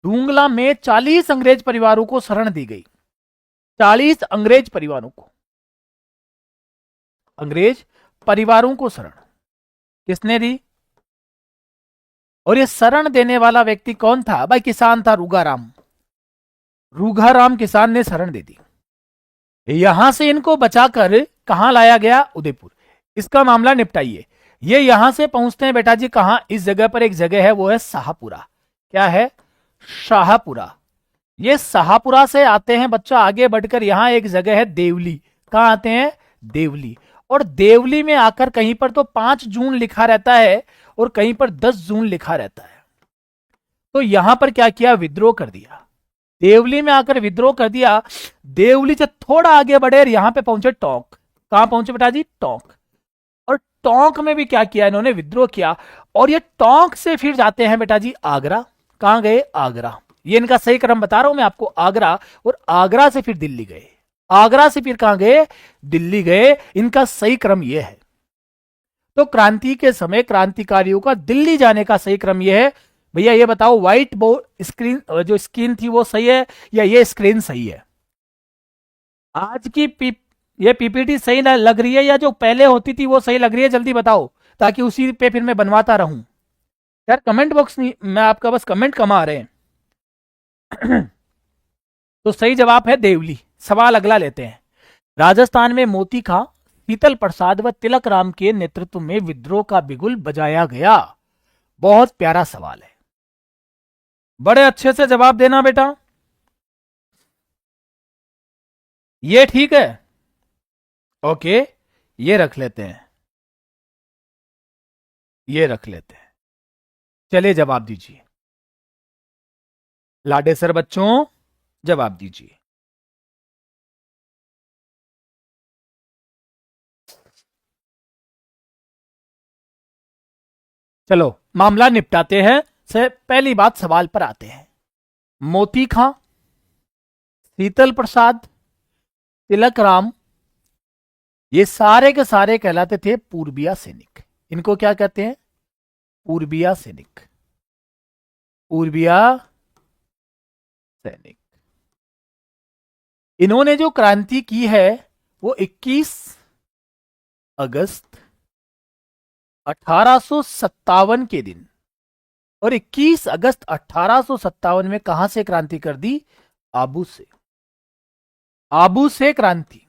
S1: डूंगला में 40 अंग्रेज परिवारों को शरण दी गई, 40 अंग्रेज परिवारों को शरण किसने दी? और ये शरण देने वाला व्यक्ति कौन था? भाई किसान था, रूघाराम किसान ने शरण दे दी। यहां से इनको बचाकर कहां लाया गया? उदयपुर। इसका मामला निपटाइए। ये यहां से पहुंचते हैं बेटा जी कहां? इस जगह पर एक जगह है, वो है शाहपुरा। क्या है? शाहपुरा। ये शाहपुरा से आते हैं बच्चा आगे बढ़कर, यहां एक जगह है देवली। कहां आते हैं? देवली। और देवली में आकर कहीं पर तो 5 जून लिखा रहता है और कहीं पर 10 जून लिखा रहता है। तो यहां पर क्या किया? विद्रोह कर दिया। देवली में आकर विद्रोह कर दिया। देवली से थोड़ा आगे बढ़े और यहां पे पहुंचे टोंक। कहां पहुंचे बेटा जी? टोंक। और टोंक में भी क्या किया इन्होंने? विद्रोह किया। और ये टोंक से फिर जाते हैं बेटा जी आगरा। कहां गए? आगरा। ये इनका सही क्रम बता रहा हूं मैं आपको, आगरा। और आगरा से फिर दिल्ली गए, आगरा से फिर कहां गए? दिल्ली गए। इनका सही क्रम यह है। तो क्रांति के समय क्रांतिकारियों का दिल्ली जाने का सही क्रम यह है। भैया ये बताओ, व्हाइट बोर्ड स्क्रीन जो स्क्रीन थी वो सही है या ये स्क्रीन सही है? आज की ये पीपीटी सही लग रही है या जो पहले होती थी वो सही लग रही है? जल्दी बताओ, ताकि उसी पे फिर मैं बनवाता रहूं। यार कमेंट बॉक्स नहीं, मैं आपका बस कमेंट कमा रहे हैं। तो सही जवाब है देवली। सवाल अगला लेते हैं। राजस्थान में मोती खां, शीतल प्रसाद व तिलक राम के नेतृत्व में विद्रोह का बिगुल बजाया गया। बहुत प्यारा सवाल है, बड़े अच्छे से जवाब देना बेटा। ये ठीक है, ओके, ये रख लेते हैं, ये रख लेते हैं। चलिए जवाब दीजिए लाडेसर बच्चों, जवाब दीजिए। चलो मामला निपटाते हैं, से पहली बात सवाल पर आते हैं। मोती खां, शीतल प्रसाद, तिलक राम, ये सारे के सारे कहलाते थे पूर्बिया सैनिक। इनको क्या कहते हैं? पूर्बिया सैनिक, पूर्बिया सैनिक। इन्होंने जो क्रांति की है वो 21 अगस्त 1857 के दिन, और 21 अगस्त 1857 में कहां से क्रांति कर दी? आबू से। आबू से क्रांति।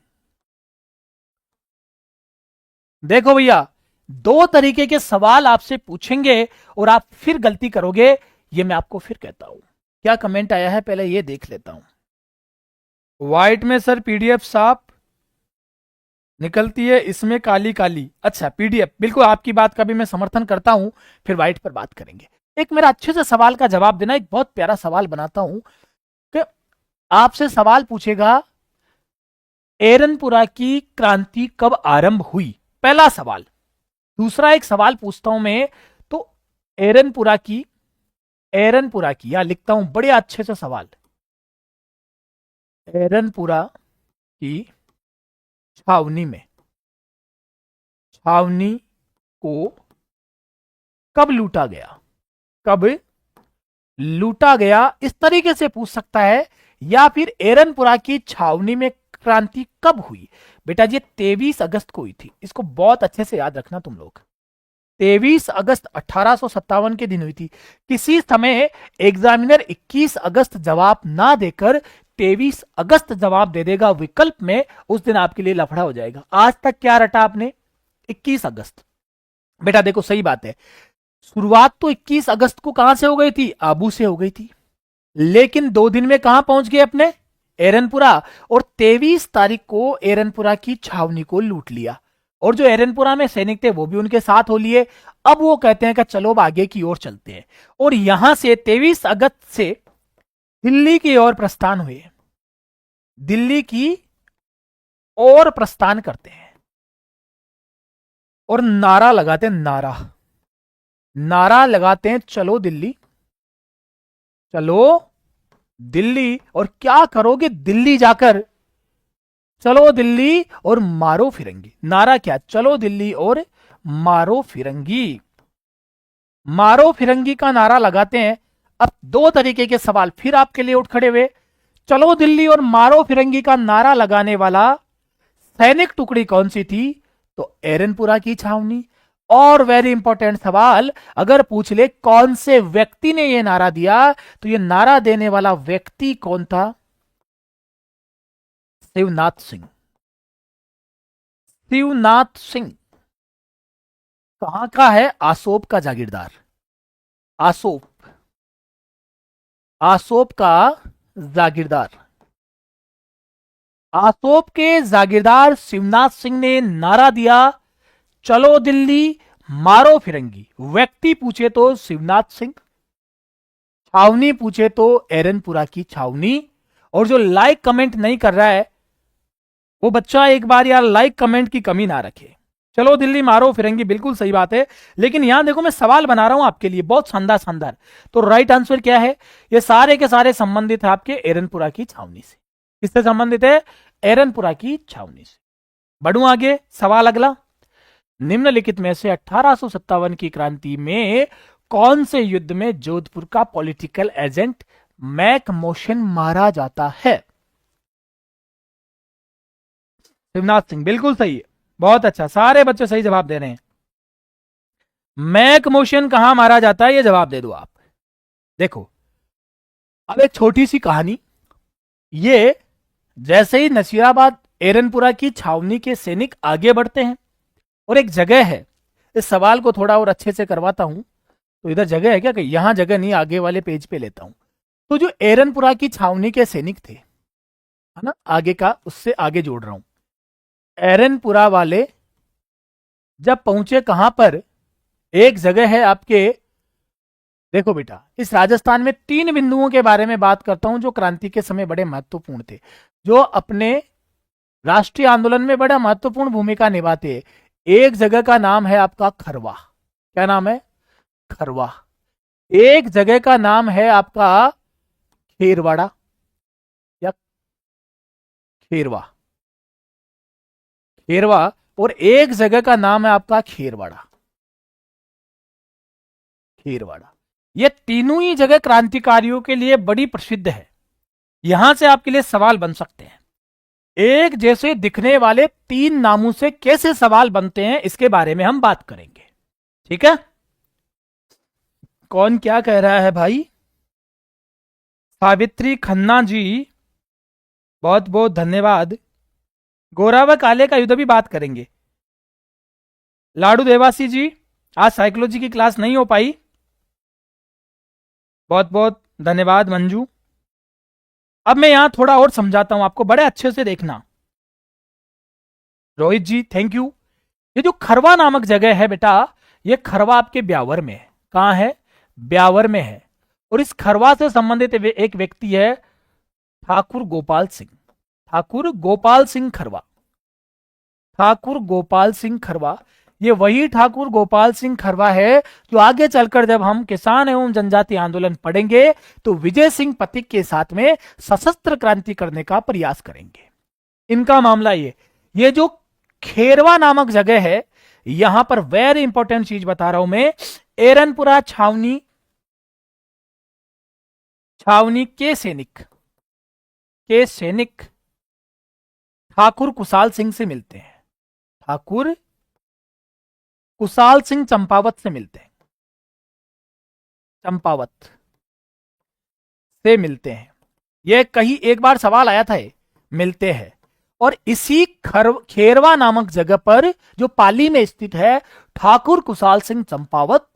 S1: देखो भैया, दो तरीके के सवाल आपसे पूछेंगे और आप फिर गलती करोगे, ये मैं आपको फिर कहता हूं। क्या कमेंट आया है पहले ये देख लेता हूं। व्हाइट में सर पीडीएफ साफ निकलती है, इसमें काली काली। अच्छा पीडीएफ, बिल्कुल आपकी बात का भी मैं समर्थन करता हूं, फिर व्हाइट पर बात करेंगे। एक मेरा अच्छे से सवाल का जवाब देना। एक बहुत प्यारा सवाल बनाता हूं कि आपसे सवाल पूछेगा, एरनपुरा की क्रांति कब आरंभ हुई? पहला सवाल। दूसरा एक सवाल पूछता हूं मैं, तो एरनपुरा की यहां लिखता हूं बड़े अच्छे से सवाल। एरनपुरा की छावनी को कब लूटा गया? कब लूटा गया, इस तरीके से पूछ सकता है। या फिर एरनपुरा की छावनी में क्रांति कब हुई? बेटा ये 23 अगस्त को हुई थी, इसको बहुत अच्छे से याद रखना तुम लोग। 23 अगस्त 1857 के दिन हुई थी। किसी समय एग्जामिनर 21 अगस्त जवाब ना देकर 23 अगस्त जवाब दे देगा विकल्प में, उस दिन आपके लिए लफड़ा हो जाएगा। आज तक क्या रटा आपने? 21 अगस्त। बेटा देखो सही बात है, शुरुआत तो 21 अगस्त को कहां से हो गई थी? आबू से हो गई थी, लेकिन 2 दिन में कहां पहुंच गए अपने? एरनपुरा। और 23 तारीख को एरनपुरा की छावनी को लूट लिया, और जो एरनपुरा में सैनिक थे वो भी उनके साथ हो लिए। अब वो कहते हैं कि चलो अब आगे की ओर चलते हैं, और यहां से 23 अगस्त से दिल्ली की ओर प्रस्थान हुए। दिल्ली की ओर प्रस्थान करते हैं और नारा लगाते हैं, नारा लगाते हैं, चलो दिल्ली, चलो दिल्ली। और क्या करोगे दिल्ली जाकर? चलो दिल्ली और मारो फिरंगी। नारा क्या? चलो दिल्ली और मारो फिरंगी। मारो फिरंगी का नारा लगाते हैं। अब दो तरीके के सवाल फिर आपके लिए उठ खड़े हुए। चलो दिल्ली और मारो फिरंगी का नारा लगाने वाला सैनिक टुकड़ी कौन सी थी? तो एरनपुरा की छावनी। और वेरी इंपॉर्टेंट सवाल अगर पूछ ले कौन से व्यक्ति ने यह नारा दिया, तो यह नारा देने वाला व्यक्ति कौन था? शिवनाथ सिंह। शिवनाथ सिंह कहां का है? आसोप का जागीरदार। आसोप, आसोप का जागीरदार। आसोप के जागीरदार शिवनाथ सिंह ने नारा दिया, चलो दिल्ली मारो फिरंगी। व्यक्ति पूछे तो शिवनाथ सिंह, छावनी पूछे तो एरनपुरा की छावनी। और जो लाइक कमेंट नहीं कर रहा है वो बच्चा एक बार यार लाइक कमेंट की कमी ना रखे। चलो दिल्ली मारो फिरंगी बिल्कुल सही बात है, लेकिन यहां देखो मैं सवाल बना रहा हूं आपके लिए बहुत शानदार शानदार। तो राइट आंसर क्या है? ये सारे के सारे संबंधित है आपके एरनपुरा की छावनी से। किससे संबंधित है? एरनपुरा की छावनी से। बढ़ूं आगे, सवाल अगला। निम्नलिखित में से 1857 की क्रांति में कौन से युद्ध में जोधपुर का पॉलिटिकल एजेंट मैक मोशन मारा जाता है? शिवनाथ सिंह, बिल्कुल सही है, बहुत अच्छा, सारे बच्चे सही जवाब दे रहे हैं। मैक मोशन कहां मारा जाता है, ये जवाब दे दो आप। देखो, अब एक छोटी सी कहानी। ये जैसे ही नसीराबाद एरनपुरा की छावनी के सैनिक आगे बढ़ते हैं, और एक जगह है, इस सवाल को थोड़ा और अच्छे से करवाता हूं, तो इधर जगह है क्या? कि यहां जगह नहीं, आगे वाले पेज पे लेता हूं। तो जो एरनपुरा की छावनी के सैनिक थे, है ना, आगे का उससे आगे जोड़ रहा हूं। एरनपुरा वाले जब पहुंचे कहां पर, एक जगह है आपके, देखो बेटा, इस राजस्थान में 3 बिंदुओं के बारे में बात करता हूं जो क्रांति के समय बड़े महत्वपूर्ण थे, जो अपने राष्ट्रीय आंदोलन में बड़ा महत्वपूर्ण भूमिका निभाते हैं। एक जगह का नाम है आपका खरवा। क्या नाम है? खरवा। एक जगह का नाम है आपका खेरवाड़ा या खेरवा, खेरवा, और एक जगह का नाम है आपका खेरवाड़ा, खेरवाड़ा। ये तीनों ही जगह क्रांतिकारियों के लिए बड़ी प्रसिद्ध है। यहां से आपके लिए सवाल बन सकते हैं। एक जैसे दिखने वाले 3 नामों से कैसे सवाल बनते हैं, इसके बारे में हम बात करेंगे। ठीक है? कौन क्या कह रहा है भाई? सावित्री खन्ना जी, बहुत बहुत धन्यवाद। गोरा व काले का युद्ध भी बात करेंगे। लाडू देवासी जी, आज साइकोलॉजी की क्लास नहीं हो पाई, बहुत बहुत धन्यवाद। मंजू, अब मैं यहां थोड़ा और समझाता हूं आपको, बड़े अच्छे से देखना। रोहित जी, थैंक यू। ये जो खरवा नामक जगह है बेटा, ये खरवा आपके ब्यावर में है। कहां है? ब्यावर में है। और इस खरवा से संबंधित एक व्यक्ति है ठाकुर गोपाल सिंह। ठाकुर गोपाल सिंह खरवा, ठाकुर गोपाल सिंह खरवा। ये वही ठाकुर गोपाल सिंह खरवा है जो आगे चलकर जब हम किसान एवं जनजाति आंदोलन पढ़ेंगे तो विजय सिंह पथिक के साथ में सशस्त्र क्रांति करने का प्रयास करेंगे। इनका मामला ये जो खेरवा नामक जगह है, यहां पर वेरी इंपॉर्टेंट चीज बता रहा हूं मैं। एरनपुरा छावनी के सैनिक ठाकुर कुशाल सिंह से मिलते हैं। ठाकुर कुशाल सिंह चंपावत से मिलते हैं, चंपावत से मिलते हैं। यह कहीं एक बार सवाल आया था, मिलते हैं। और इसी खेरवा नामक जगह पर जो पाली में स्थित है, ठाकुर कुशाल सिंह चंपावत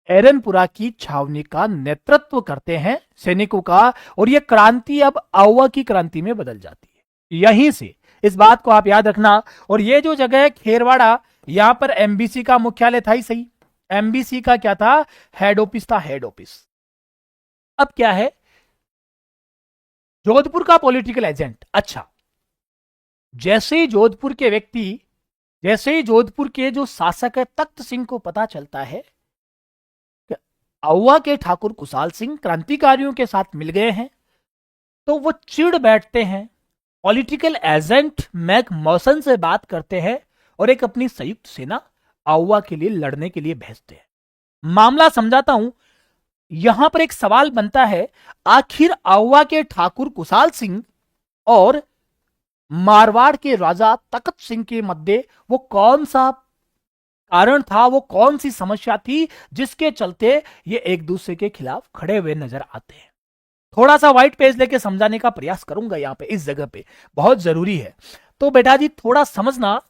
S1: एरनपुरा की छावनी का नेतृत्व करते हैं सैनिकों का, और यह क्रांति अब आउवा की क्रांति में बदल जाती है। यहीं से इस बात को आप याद रखना। और ये जो जगह है खेरवाड़ा, यहां पर एमबीसी का मुख्यालय था ही सही। एमबीसी का क्या था? हेड ऑफिस था, हेड ऑफिस। अब क्या है? जोधपुर का पॉलिटिकल एजेंट। अच्छा, जैसे ही जोधपुर के जो शासक है तख्त सिंह को पता चलता है कि आउवा के ठाकुर कुशाल सिंह क्रांतिकारियों के साथ मिल गए हैं, तो वो चिढ़ बैठते हैं। पॉलिटिकल एजेंट मैक मॉसन से बात करते हैं और एक अपनी संयुक्त सेना आउवा के लिए लड़ने के लिए भेजते हैं। मामला समझाता हूं। यहां पर एक सवाल बनता है, आखिर आउवा के ठाकुर कुशाल सिंह और मारवाड़ के राजा तख्त सिंह के मध्य वो कौन सा कारण था, वो कौन सी समस्या थी जिसके चलते ये एक दूसरे के खिलाफ खड़े हुए नजर आते हैं? थोड़ा सा व्हाइट पेज लेके समझाने का प्रयास करूंगा यहां पे, इस जगह पे बहुत जरूरी है। तो बेटा जी थोड़ा समझना,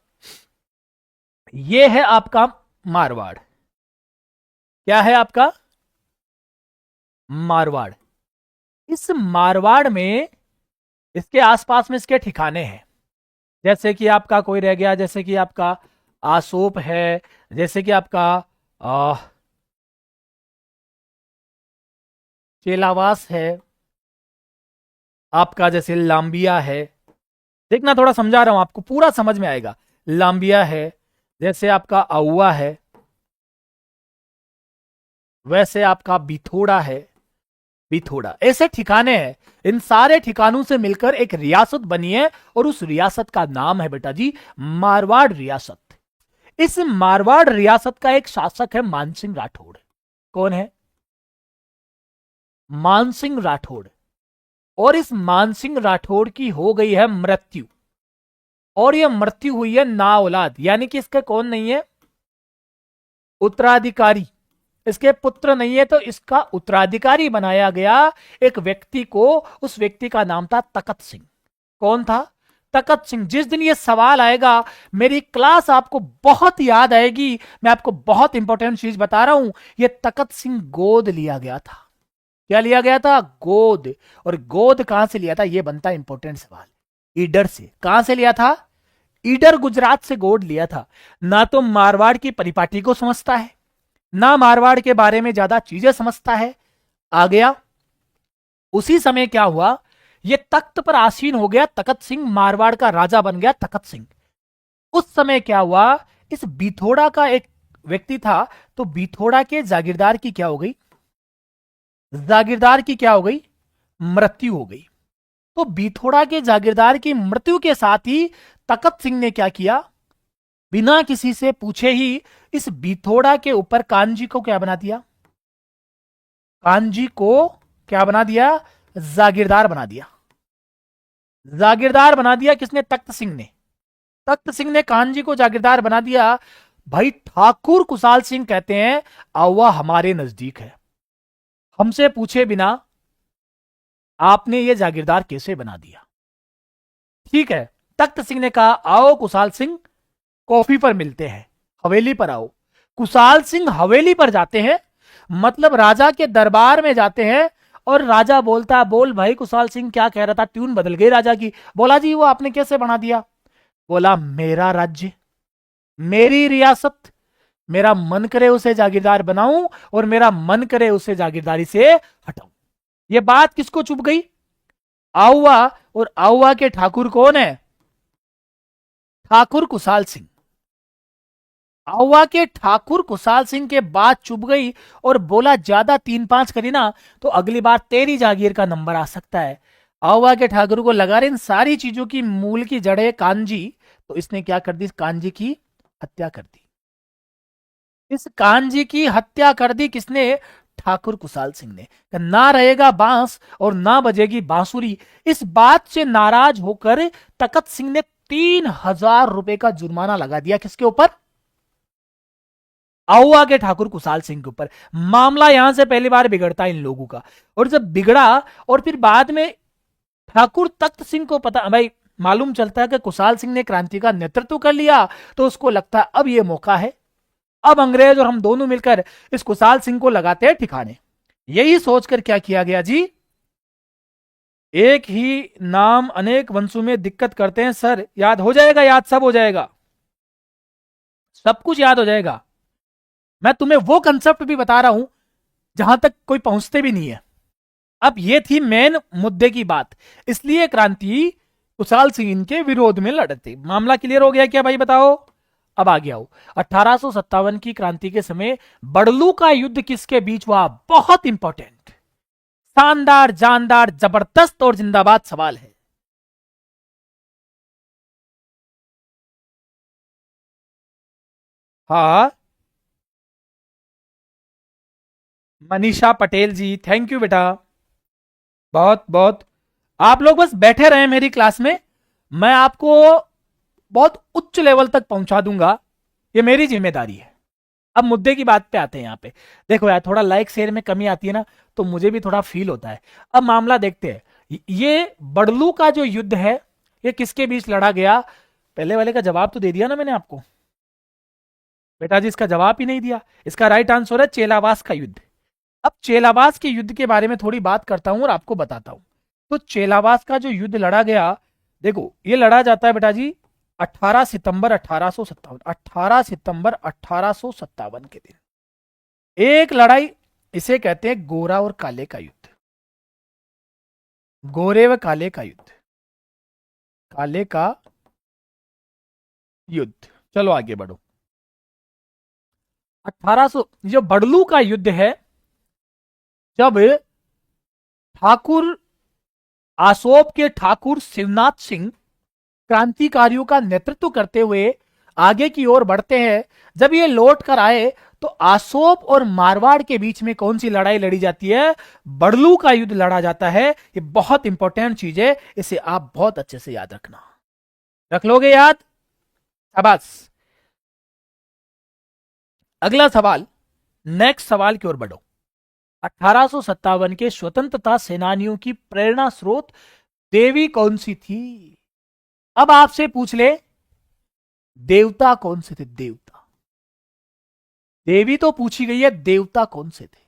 S1: ये है आपका मारवाड़। क्या है आपका? मारवाड़। इस मारवाड़ में इसके आसपास में इसके ठिकाने हैं। जैसे कि आपका कोई रह गया, जैसे कि आपका आसोप है, जैसे कि आपका चेलावास है, आपका जैसे लांबिया है। देखना, थोड़ा समझा रहा हूं आपको, पूरा समझ में आएगा। लांबिया है, जैसे आपका आउवा है, वैसे आपका बिथोड़ा है, बिथोड़ा। ऐसे ठिकाने हैं। इन सारे ठिकानों से मिलकर एक रियासत बनी है और उस रियासत का नाम है बेटा जी मारवाड़ रियासत। इस मारवाड़ रियासत का एक शासक है मानसिंह राठौड़। कौन है? मानसिंह राठौड़। और इस मानसिंह राठौड़ की हो गई है मृत्यु, और यह मृत्यु हुई है ना औलाद, यानी कि इसका कौन नहीं है? उत्तराधिकारी। इसके पुत्र नहीं है, तो इसका उत्तराधिकारी बनाया गया एक व्यक्ति को। उस व्यक्ति का नाम था तखत सिंह। कौन था? तखत सिंह। जिस दिन ये सवाल आएगा, मेरी क्लास आपको बहुत याद आएगी। मैं आपको बहुत इंपॉर्टेंट चीज बता रहा हूं। ये तखत सिंह गोद लिया गया था। क्या लिया गया था? गोद। और गोद कहां से लिया था? यह बनता है इंपॉर्टेंट सवाल। ईडर से। कहां से लिया था? ईडर, गुजरात से गोद लिया था। ना तो मारवाड़ की परिपाटी को समझता है, ना मारवाड़ के बारे में ज्यादा चीजें समझता है। आ गया। उसी समय क्या हुआ, ये तख्त पर आसीन हो गया तखत सिंह, मारवाड़ का राजा बन गया तखत सिंह। उस समय क्या हुआ, इस बिथोड़ा का एक व्यक्ति था, तो बिथोड़ा के जागीरदार की क्या हो गई? जागीरदार की क्या हो गई? मृत्यु हो गई। तो बिथोड़ा के जागीरदार की मृत्यु के साथ ही तखत सिंह ने क्या किया, बिना किसी से पूछे ही इस बिथोड़ा के ऊपर कानजी को क्या बना दिया? कानजी को क्या बना दिया? जागीरदार बना दिया। जागीरदार बना दिया किसने? तख्त सिंह ने। तख्त सिंह ने कानजी को जागीरदार बना दिया। भाई ठाकुर कुशाल सिंह कहते हैं आवा हमारे नजदीक है, हमसे पूछे बिना आपने ये जागीरदार कैसे बना दिया? ठीक है, तख्त सिंह ने कहा आओ कुशाल सिंह, कॉफी पर मिलते हैं, हवेली पर आओ। कुशाल सिंह हवेली पर जाते हैं, मतलब राजा के दरबार में जाते हैं। और राजा बोलता, बोल भाई कुशाल सिंह क्या कह रहा था? ट्यून बदल गई राजा की। बोला जी वो आपने कैसे बना दिया? बोला मेरा राज्य, मेरी रियासत, मेरा मन करे उसे जागीरदार बनाऊं और मेरा मन करे उसे जागीरदारी से हटाऊं। यह बात किसको चुभ गई? आउवा। और आउवा के ठाकुर कौन है? ठाकुर कुशाल सिंह। आउवा के ठाकुर कुशाल सिंह के बात चुभ गई और बोला ज्यादा 3-5 करी ना तो अगली बार तेरी जागीर का नंबर आ सकता है। आउवा के ठाकुर को लगा रहे इन सारी चीजों की मूल की जड़ है कांजी, तो इसने क्या कर दी? कांजी की हत्या कर दी। इस कांजी की हत्या कर दी किसने? ठाकुर कुशाल सिंह ने। ना रहेगा बांस और ना बजेगी बांसुरी। इस बात से नाराज होकर तखत सिंह ने 3,000 रुपए का जुर्माना लगा दिया। किसके ऊपर? आउवा के ठाकुर कुशाल सिंह के ऊपर। मामला यहां से पहली बार बिगड़ता है इन लोगों का। और जब बिगड़ा और फिर बाद में ठाकुर तख्त सिंह को पता, भाई मालूम चलता है कि कुशाल सिंह ने क्रांति का नेतृत्व कर लिया, तो उसको लगता है अब यह मौका है, अब अंग्रेज और हम दोनों मिलकर इस कुशाल सिंह को लगाते हैं ठिकाने। यही सोचकर क्या किया गया जी? एक ही नाम अनेक वंशों में दिक्कत करते हैं सर। याद हो जाएगा, याद सब हो जाएगा, सब कुछ याद हो जाएगा। मैं तुम्हें वो कंसेप्ट भी बता रहा हूं जहां तक कोई पहुंचते भी नहीं है। अब ये थी मेन मुद्दे की बात, इसलिए क्रांति कुशाल सिंह के विरोध में लड़ते। मामला क्लियर हो गया क्या भाई? बताओ। अब आगे आओ। 1857 की क्रांति के समय बड़लू का युद्ध किसके बीच हुआ? बहुत इंपॉर्टेंट, शानदार, जानदार, जबरदस्त और जिंदाबाद सवाल है। हाँ, मनीषा पटेल जी, थैंक यू बेटा, बहुत बहुत। आप लोग बस बैठे रहे मेरी क्लास में, मैं आपको बहुत उच्च लेवल तक पहुंचा दूंगा, ये मेरी जिम्मेदारी है। अब मुद्दे की बात पे आते हैं। यहाँ पे देखो यार, थोड़ा लाइक शेयर में कमी आती है ना, तो मुझे भी थोड़ा फील होता है। अब मामला देखते हैं। ये बड़लू का जो युद्ध है, ये किसके बीच लड़ा गया? पहले वाले का जवाब तो दे दिया ना मैंने आपको। बेटा जी इसका जवाब ही नहीं दिया। इसका राइट आंसर है चेलावास का युद्ध। अब चेलावास के युद्ध के बारे में थोड़ी बात करता हूं और आपको बताता हूं। तो चेलावास का जो युद्ध लड़ा गया, देखो ये लड़ा जाता है बेटा जी 18 सितंबर 1857, 18 सितंबर 1857 के दिन एक लड़ाई, इसे कहते हैं गोरा और काले का युद्ध। गोरे व काले का युद्ध, काले का युद्ध। चलो आगे बढ़ो। 1800 जो बड़लू का युद्ध है, जब ठाकुर आसोप के ठाकुर शिवनाथ सिंह क्रांतिकारियों का नेतृत्व करते हुए आगे की ओर बढ़ते हैं। जब ये लौट कर आए तो आसोप और मारवाड़ के बीच में कौन सी लड़ाई लड़ी जाती है? बड़लू का युद्ध लड़ा जाता है। ये बहुत इंपॉर्टेंट चीज है, इसे आप बहुत अच्छे से याद रखना। रख लोगे याद? शाबाश। अगला सवाल, नेक्स्ट सवाल की ओर बढ़ो। 1857 के स्वतंत्रता सेनानियों की प्रेरणा स्रोत देवी कौन सी थी? अब आपसे पूछ ले, देवता कौन से थे? देवता, देवी तो पूछी गई है, देवता कौन से थे?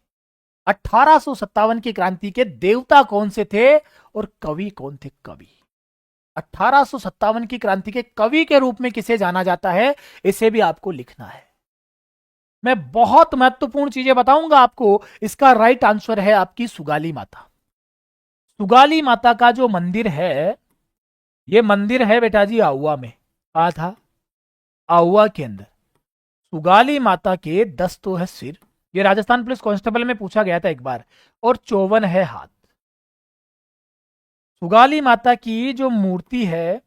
S1: 1857 की क्रांति के देवता कौन से थे और कवि कौन थे? कवि। 1857 की क्रांति के कवि के रूप में किसे जाना जाता है, इसे भी आपको लिखना है। मैं बहुत महत्वपूर्ण चीजें बताऊंगा आपको। इसका राइट आंसर है आपकी सुगाली माता। सुगाली माता का जो मंदिर है, ये मंदिर है बेटा जी आहुआ में। कहा था? आहुआ के अंदर। सुगाली माता के 10 तो है सिर, ये राजस्थान पुलिस कांस्टेबल में पूछा गया था एक बार, और 54 है हाथ। सुगाली माता की जो मूर्ति है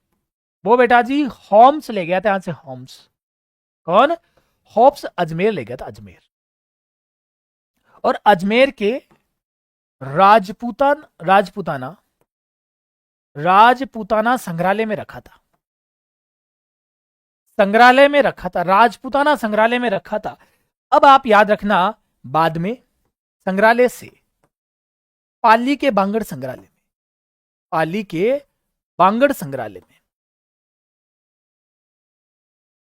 S1: वो बेटा जी होम्स ले गया था यहां से। होम्स कौन? होप्स अजमेर ले गया था, अजमेर। और अजमेर के राजपूताना संग्रहालय में रखा था। संग्रहालय में रखा था, राजपूताना संग्रहालय में रखा था। अब आप याद रखना, बाद में संग्रहालय से पाली के बांगड़ संग्रहालय में, पाली के बांगड़ संग्रहालय में,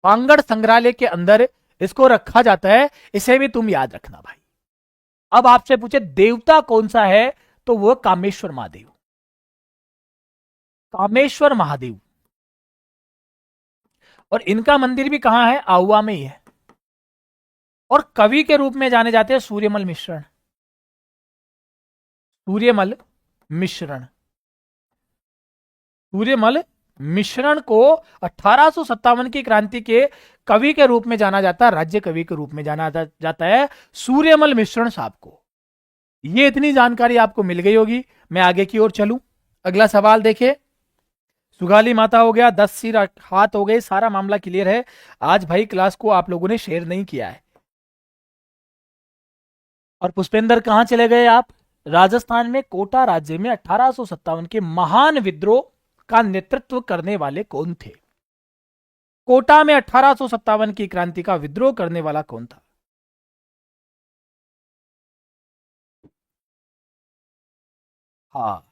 S1: बांगड़ संग्रहालय के अंदर इसको रखा जाता है। इसे भी तुम याद रखना भाई। अब आपसे पूछे देवता कौन सा है, तो वो कामेश्वर महादेव। कामेश्वर महादेव। और इनका मंदिर भी कहां है? आहुआ में ही है। और कवि के रूप में जाने जाते हैं सूर्यमल मिश्रण। सूर्यमल मिश्रण, सूर्यमल मिश्रण को 1857 की क्रांति के कवि के रूप में जाना जाता है, राज्य कवि के रूप में जाना जाता है सूर्यमल मिश्रण साहब को। ये इतनी जानकारी आपको मिल गई होगी। मैं आगे की ओर चलूं। अगला सवाल देखिए। सुगाली माता हो गया, 10 सिर हाथ हो गए, सारा मामला क्लियर है। आज भाई क्लास को आप लोगों ने शेयर नहीं किया है। और पुष्पेंद्र कहां चले गए आप? राजस्थान में कोटा राज्य में 1857 के महान विद्रोह का नेतृत्व करने वाले कौन थे? कोटा में 1857 की क्रांति का विद्रोह करने वाला कौन था? हाँ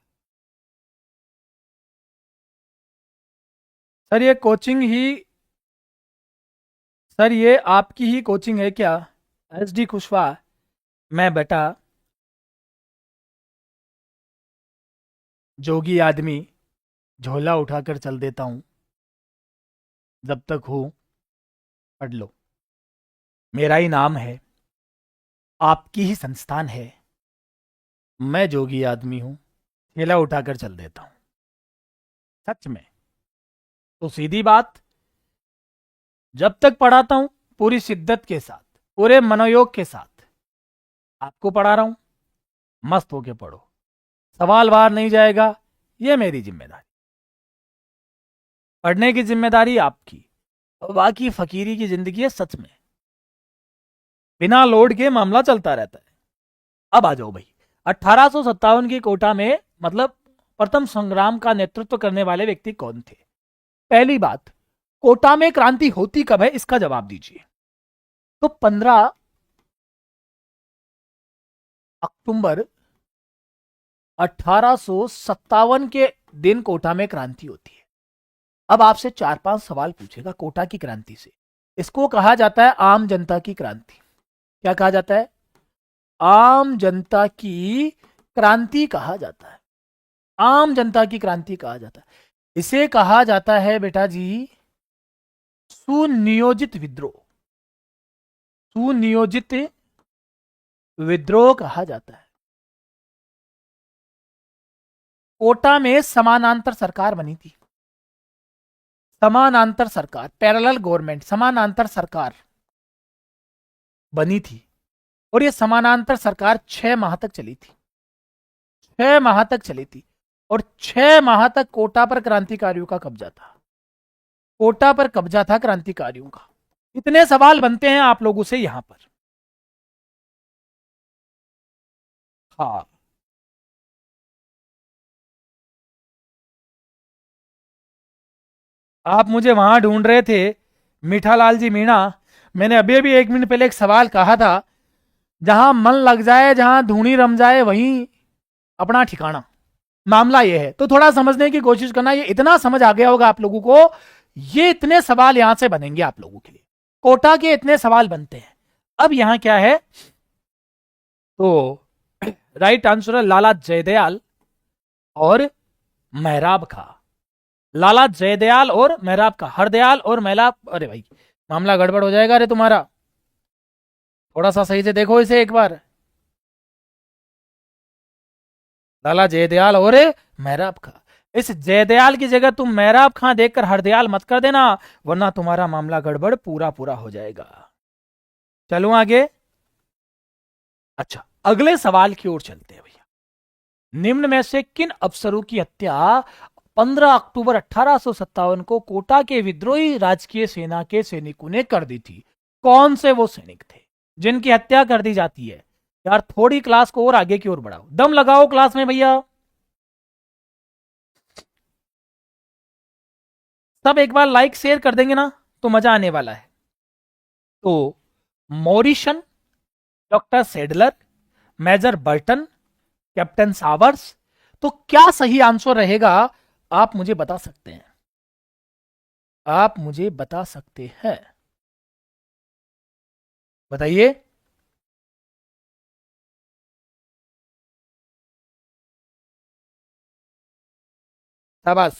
S1: सर, ये कोचिंग ही, सर ये आपकी ही कोचिंग है क्या? SD कुशवाहा। मैं बेटा जोगी आदमी, झोला उठाकर चल देता हूं। जब तक हो पढ़ लो। मेरा ही नाम है, आपकी ही संस्थान है। मैं जोगी आदमी हूं, ठेला उठाकर चल देता हूं। सच में। तो सीधी बात, जब तक पढ़ाता हूं पूरी शिद्दत के साथ, पूरे मनोयोग के साथ आपको पढ़ा रहा हूं, मस्त होके पढ़ो। सवाल बाहर नहीं जाएगा, ये मेरी जिम्मेदारी। पढ़ने की जिम्मेदारी आपकी, और बाकी फकीरी की जिंदगी है सच में। बिना लोड के मामला चलता रहता है। अब आ जाओ भाई। 1857 की कोटा में, मतलब प्रथम संग्राम का नेतृत्व करने वाले व्यक्ति कौन थे? पहली बात, कोटा में क्रांति होती कब है, इसका जवाब दीजिए। तो 15 अक्टूबर 1857 के दिन कोटा में क्रांति होती है। अब आपसे 4-5 सवाल पूछेगा कोटा की क्रांति से। इसको कहा जाता है आम जनता की क्रांति। क्या कहा जाता है? आम जनता की क्रांति कहा जाता है। आम जनता की क्रांति कहा जाता है। इसे कहा जाता है बेटा जी सुनियोजित विद्रोह। सुनियोजित विद्रोह कहा जाता है। कोटा में समानांतर सरकार बनी थी। समानांतर सरकार, पैरेलल गवर्नमेंट, समानांतर सरकार बनी थी। और यह समानांतर सरकार 6 माह तक चली थी। 6 माह तक चली थी। और 6 माह तक कोटा पर क्रांतिकारियों का कब्जा था। कोटा पर कब्जा था क्रांतिकारियों का। इतने सवाल बनते हैं आप लोगों से यहां पर। हाँ, आप मुझे वहां ढूंढ रहे थे, मीठालाल जी मीणा। मैंने अभी अभी 1 मिनट पहले एक सवाल कहा था, जहां मन लग जाए, जहां धूणी रम जाए, वहीं अपना ठिकाना। मामला ये है, तो थोड़ा समझने की कोशिश करना। ये इतना समझ आ गया होगा आप लोगों को, ये इतने सवाल यहां से बनेंगे आप लोगों के लिए। कोटा के इतने सवाल बनते हैं। अब यहां क्या है, तो राइट आंसर है लाला जयदयाल और मेहराब खा। लाला जयदयाल और मेहराब का, हरदयाल और मेहराब। अरे भाई, मामला गड़बड़ हो जाएगा रे तुम्हारा। थोड़ा सा सही से देखो इसे एक बार। लाला जयदयाल और मेहराब खां। इस जयदयाल की जगह तुम मेहराब खां देखकर हरदयाल मत कर देना, वरना तुम्हारा मामला गड़बड़ पूरा पूरा हो जाएगा। चलो आगे। अच्छा, अगले सवाल की ओर चलते हैं भैया। निम्न में से किन अफसरों की हत्या 15 अक्टूबर 1857 को कोटा के विद्रोही राजकीय सेना के सैनिकों ने कर दी थी? कौन से वो सैनिक थे जिनकी हत्या कर दी जाती है? यार थोड़ी क्लास को और आगे की ओर बढ़ाओ, दम लगाओ क्लास में भैया। सब एक बार लाइक शेयर कर देंगे ना, तो मजा आने वाला है। तो Morrison, doctor Sadler, major Burton, captain Sowers. तो क्या सही आंसर रहेगा, आप मुझे बता सकते हैं? आप मुझे बता सकते हैं, बताइए। शाबाश।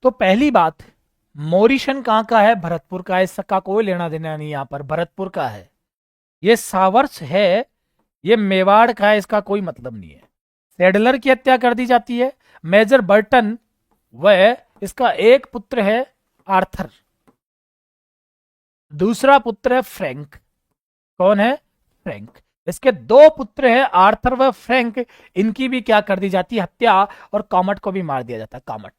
S1: तो पहली बात, मॉरिशन कहां का है? भरतपुर का है। इसका कोई लेना देना नहीं, यहां पर भरतपुर का है। ये सावर्स है, ये मेवाड़ का है, इसका कोई मतलब नहीं है। सेडलर की हत्या कर दी जाती है। मेजर बर्टन, वह, इसका एक पुत्र है आर्थर, दूसरा पुत्र है फ्रैंक। कौन है? फ्रैंक। इसके दो पुत्र हैं, आर्थर व फ्रैंक। इनकी भी क्या कर दी जाती है? हत्या। और कॉमट को भी मार दिया जाता है। कॉमट,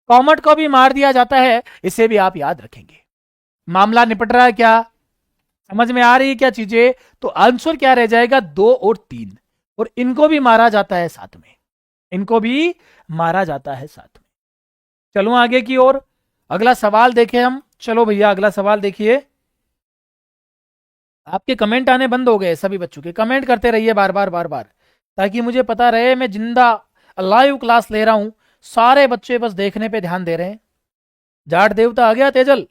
S1: कॉमट को भी मार दिया जाता है। इसे भी आप याद रखेंगे। मामला निपट रहा है क्या? समझ में आ रही है क्या चीजें? तो आंसर क्या रह जाएगा? 2 और 3। और इनको भी मारा जाता है साथ में, इनको भी मारा जाता है साथ में। चलो आगे की ओर, अगला सवाल देखें हम। चलो भैया अगला सवाल देखिए। आपके कमेंट आने बंद हो गए, सभी बच्चों के कमेंट करते रहिए बार बार बार बार, ताकि मुझे पता रहे मैं जिंदा लाइव क्लास ले रहा हूं। सारे बच्चे बस देखने पे ध्यान दे रहे हैं। जाट देवता आ गया तेजल,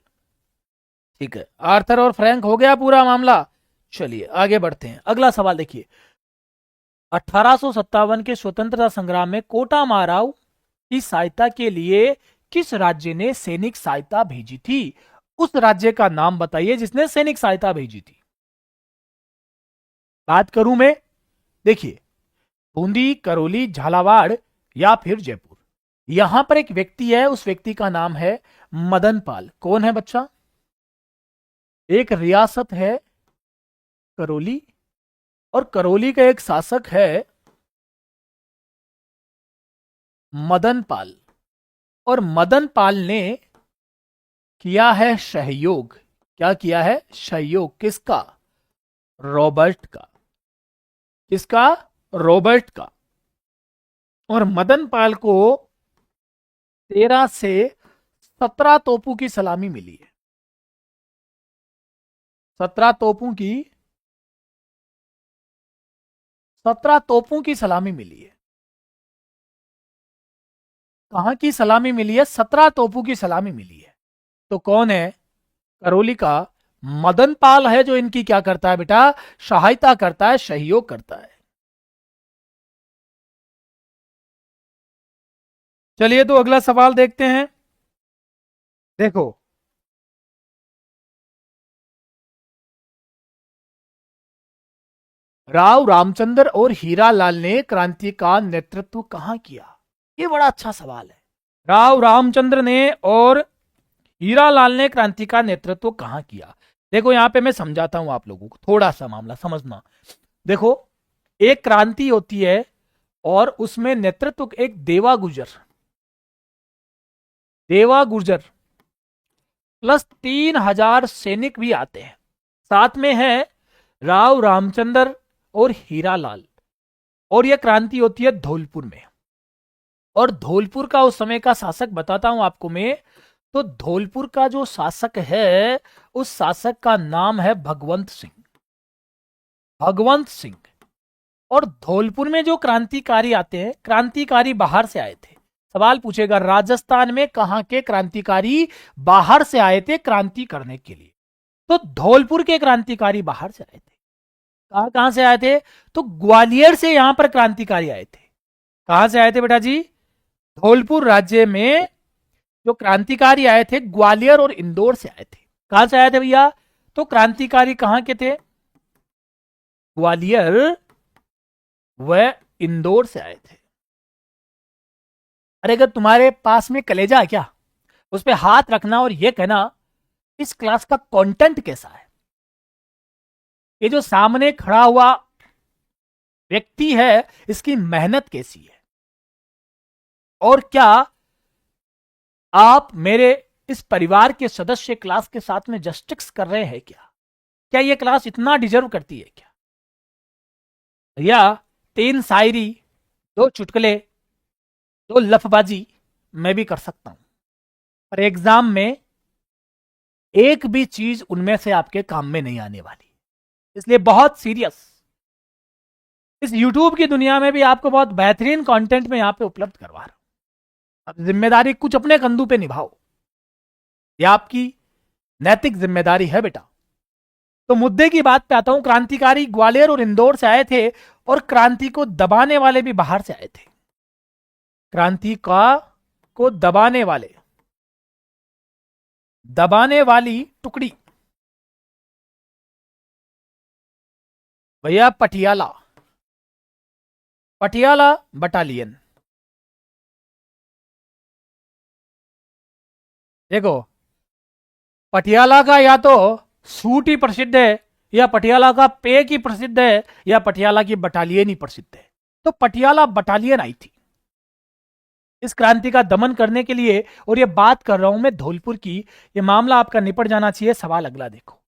S1: ठीक है। आर्थर और फ्रैंक हो गया पूरा मामला। चलिए आगे बढ़ते हैं, अगला सवाल देखिए। 1857 के स्वतंत्रता संग्राम में कोटा माराव की सहायता के लिए किस राज्य ने सैनिक सहायता भेजी थी? उस राज्य का नाम बताइए जिसने सैनिक सहायता भेजी थी। बात करूं मैं, देखिए, बूंदी, करौली, झालावाड़ या फिर जयपुर। यहां पर एक व्यक्ति है, उस व्यक्ति का नाम है मदन पाल। कौन है बच्चा? एक रियासत है करौली, और करौली का एक शासक है मदन पाल। और मदन पाल ने किया है सहयोग। क्या किया है? सहयोग। किसका? रॉबर्ट का। किसका? रॉबर्ट का। और मदन पाल को 13 से 17 तोपों की सलामी मिली है। 17 तोपों की, 17 तोपों की सलामी मिली है। कहां की सलामी मिली है? 17 तोपों की सलामी मिली है। तो कौन है? करौली का मदन पाल है, जो इनकी क्या करता है बेटा? सहायता करता है, सहयोग करता है। चलिए तो अगला सवाल देखते हैं। देखो, राव रामचंद्र और हीरालाल ने क्रांति का नेतृत्व कहां किया? ये बड़ा अच्छा सवाल है। राव रामचंद्र ने और हीरालाल ने क्रांति का नेतृत्व कहां किया? देखो यहां पे मैं समझाता हूं आप लोगों को, थोड़ा सा मामला समझना। देखो, एक क्रांति होती है और उसमें नेतृत्व एक देवा गुजर, देवा गुर्जर प्लस 3,000 सैनिक भी आते हैं। साथ में है राव रामचंद्र और हीरालाल। और यह क्रांति होती है धौलपुर में। और धौलपुर का उस समय का शासक बताता हूं आपको मैं। तो धौलपुर का जो शासक है, उस शासक का नाम है भगवंत सिंह। भगवंत सिंह। और धौलपुर में जो क्रांतिकारी आते हैं, क्रांतिकारी बाहर से आए थे। सवाल पूछेगा राजस्थान में कहां के क्रांतिकारी बाहर से आए थे क्रांति करने के लिए? तो धौलपुर के क्रांतिकारी बाहर से आए थे। कहां से आए थे? तो ग्वालियर से यहां पर क्रांतिकारी आए थे। कहां से आए थे बेटा जी? धौलपुर राज्य में जो क्रांतिकारी आए थे ग्वालियर और इंदौर से आए थे। कहां से आए थे भैया? तो क्रांतिकारी कहां के थे? ग्वालियर व इंदौर से आए थे। अरे अगर तुम्हारे पास में कलेजा है क्या, उस पर हाथ रखना और यह कहना इस क्लास का कंटेंट कैसा है। ये जो सामने खड़ा हुआ व्यक्ति है, इसकी मेहनत कैसी है, और क्या आप मेरे इस परिवार के सदस्य क्लास के साथ में जस्टिस कर रहे हैं क्या? क्या ये क्लास इतना डिजर्व करती है क्या? या 3 शायरी, 2 चुटकुले, 2 लफबाजी मैं भी कर सकता हूं, पर एग्जाम में एक भी चीज उनमें से आपके काम में नहीं आने वाली। इसलिए बहुत सीरियस। इस YouTube की दुनिया में भी आपको बहुत बेहतरीन कंटेंट में यहां पे उपलब्ध करवा रहा हूं। अब जिम्मेदारी कुछ अपने कंधों पे निभाओ, यह आपकी नैतिक जिम्मेदारी है बेटा। तो मुद्दे की बात पे आता हूं। क्रांतिकारी ग्वालियर और इंदौर से आए थे, और क्रांति को दबाने वाले भी बाहर से आए थे। क्रांति को दबाने वाली टुकड़ी भैया पटियाला बटालियन। देखो, पटियाला का या तो सूट ही प्रसिद्ध है, या पटियाला का पेक ही प्रसिद्ध है, या पटियाला की बटालियन ही प्रसिद्ध है। तो पटियाला बटालियन आई थी इस क्रांति का दमन करने के लिए। और ये बात कर रहा हूं मैं धौलपुर की। ये मामला आपका निपट जाना चाहिए। सवाल अगला देखो।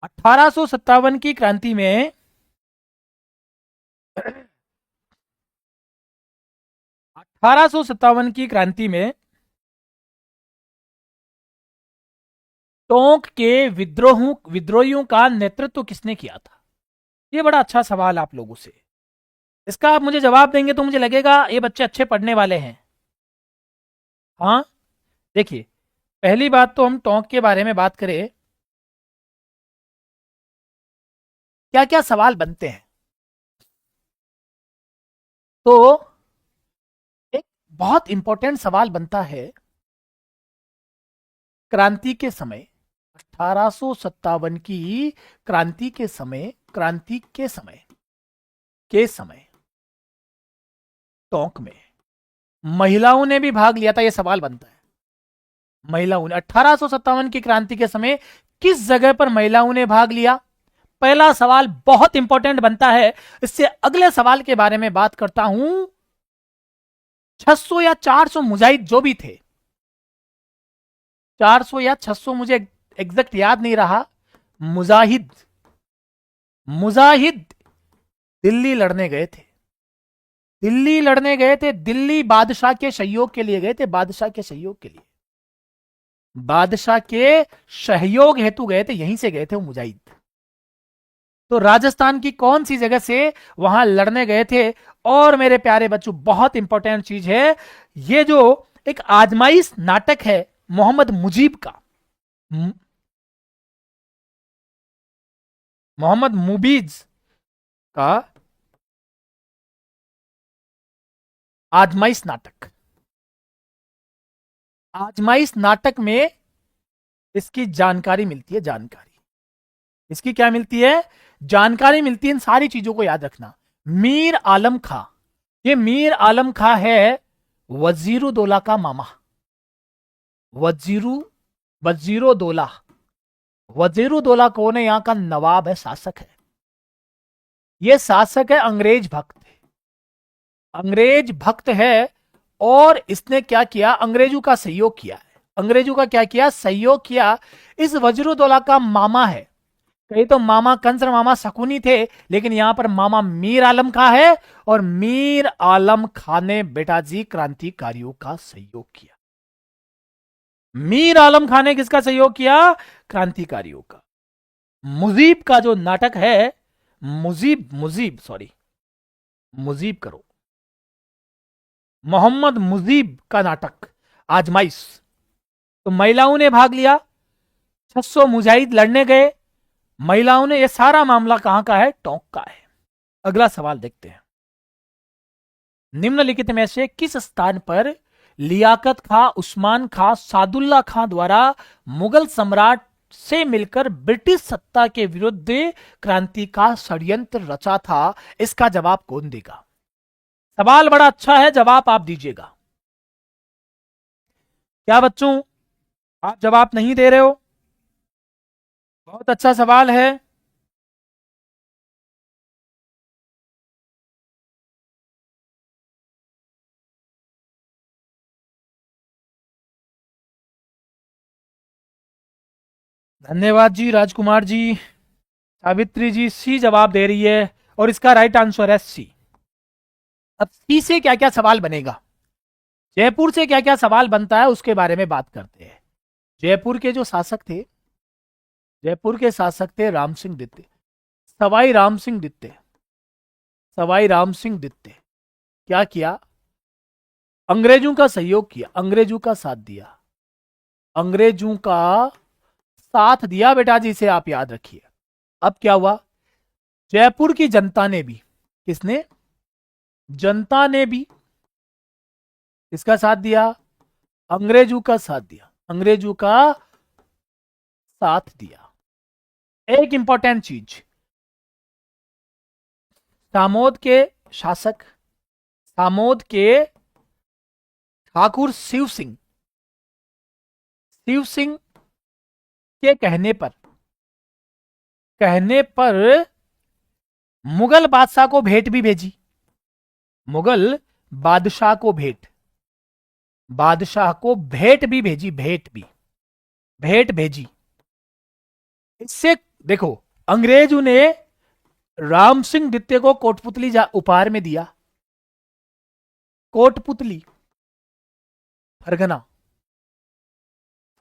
S1: 1857 की क्रांति में 1857 की क्रांति में टोंक के विद्रोहियों का नेतृत्व किसने किया था? ये बड़ा अच्छा सवाल आप लोगों से। इसका आप मुझे जवाब देंगे तो मुझे लगेगा ये बच्चे अच्छे पढ़ने वाले हैं। हाँ, देखिए, पहली बात तो हम टोंक के बारे में बात करें, क्या क्या सवाल बनते हैं। तो एक बहुत इंपॉर्टेंट सवाल बनता है, क्रांति के समय 1857 की क्रांति के समय टोंक में महिलाओं ने भी भाग लिया था। यह सवाल बनता है, महिलाओं ने 1857 की क्रांति के समय किस जगह पर महिलाओं ने भाग लिया? पहला सवाल बहुत इंपॉर्टेंट बनता है। इससे अगले सवाल के बारे में बात करता हूं। 600 या 400 मुजाहिद जो भी थे, 400 या 600 मुझे एग्जैक्ट याद नहीं रहा, मुजाहिद दिल्ली लड़ने गए थे। दिल्ली बादशाह के सहयोग के लिए गए थे। बादशाह के सहयोग हेतु गए थे। यहीं से गए थे वो मुजाहिद। तो राजस्थान की कौन सी जगह से वहां लड़ने गए थे? और मेरे प्यारे बच्चों, बहुत इंपॉर्टेंट चीज है, ये जो एक आजमाइश नाटक है मोहम्मद मुबीज का आजमाइश नाटक में इसकी जानकारी मिलती है। इसकी क्या मिलती है? जानकारी मिलती है। इन सारी चीजों को याद रखना। मीर आलम खां, ये मीर आलम खां है वजीरुद्दौला का मामा। वजीरुद्दौला कौन है? यहां का नवाब है, शासक है। ये शासक है, अंग्रेज भक्त है। और इसने क्या किया? अंग्रेजों का सहयोग किया है। अंग्रेजों का क्या किया, सहयोग किया। इस वज्रोद्दौला का मामा है, कहीं तो मामा कंस और मामा शकुनी थे, लेकिन यहां पर मामा मीर आलम खां है, और मीर आलम खां ने बेटा जी क्रांतिकारियों का सहयोग किया। मीर आलम खां ने किसका सहयोग किया, क्रांतिकारियों का। मुजीब का जो नाटक है, मुजीब मुजीब सॉरी मुजीब करो, मोहम्मद मुजीब का नाटक आजमाइश, तो महिलाओं ने भाग लिया, 600 मुजाहिद लड़ने गए, महिलाओं ने, यह सारा मामला कहां का है, टोंक का है। अगला सवाल देखते हैं, निम्नलिखित में से किस स्थान पर लियाकत खां, उस्मान खां, सादुल्ला खां द्वारा मुगल सम्राट से मिलकर ब्रिटिश सत्ता के विरुद्ध क्रांति का षड्यंत्र रचा था? इसका जवाब कौन देगा? सवाल बड़ा अच्छा है, जवाब आप दीजिएगा। क्या बच्चों, आप जवाब नहीं दे रहे हो? बहुत अच्छा सवाल है। धन्यवाद जी राजकुमार जी। सावित्री जी सी जवाब दे रही है, और इसका राइट आंसर है सी। अब सी से क्या क्या सवाल बनेगा, जयपुर से क्या क्या सवाल बनता है, उसके बारे में बात करते हैं। जयपुर के जो शासक थे, जयपुर के शासक थे राम सिंह दित्ते, सवाई राम सिंह दित्ते। सवाई राम सिंह दित्ते क्या किया, अंग्रेजों का सहयोग किया, अंग्रेजों का साथ दिया, अंग्रेजों का साथ दिया बेटा जी, से आप याद रखिए। अब क्या हुआ, जयपुर की जनता ने भी, किसने, जनता ने भी किसका साथ दिया, अंग्रेजों का साथ दिया, अंग्रेजों का साथ दिया। एक इंपॉर्टेंट चीज, सामोद के शासक, सामोद के ठाकुर शिव सिंह, शिव सिंह के कहने पर मुगल बादशाह को भेंट भी भेजी, मुगल बादशाह को भेंट, बादशाह को भेंट भी भेजी, भेंट भेजी। इससे देखो, अंग्रेजों ने राम सिंह द्वितीय को कोटपुतली उपहार में दिया, कोटपुतली, फरगना,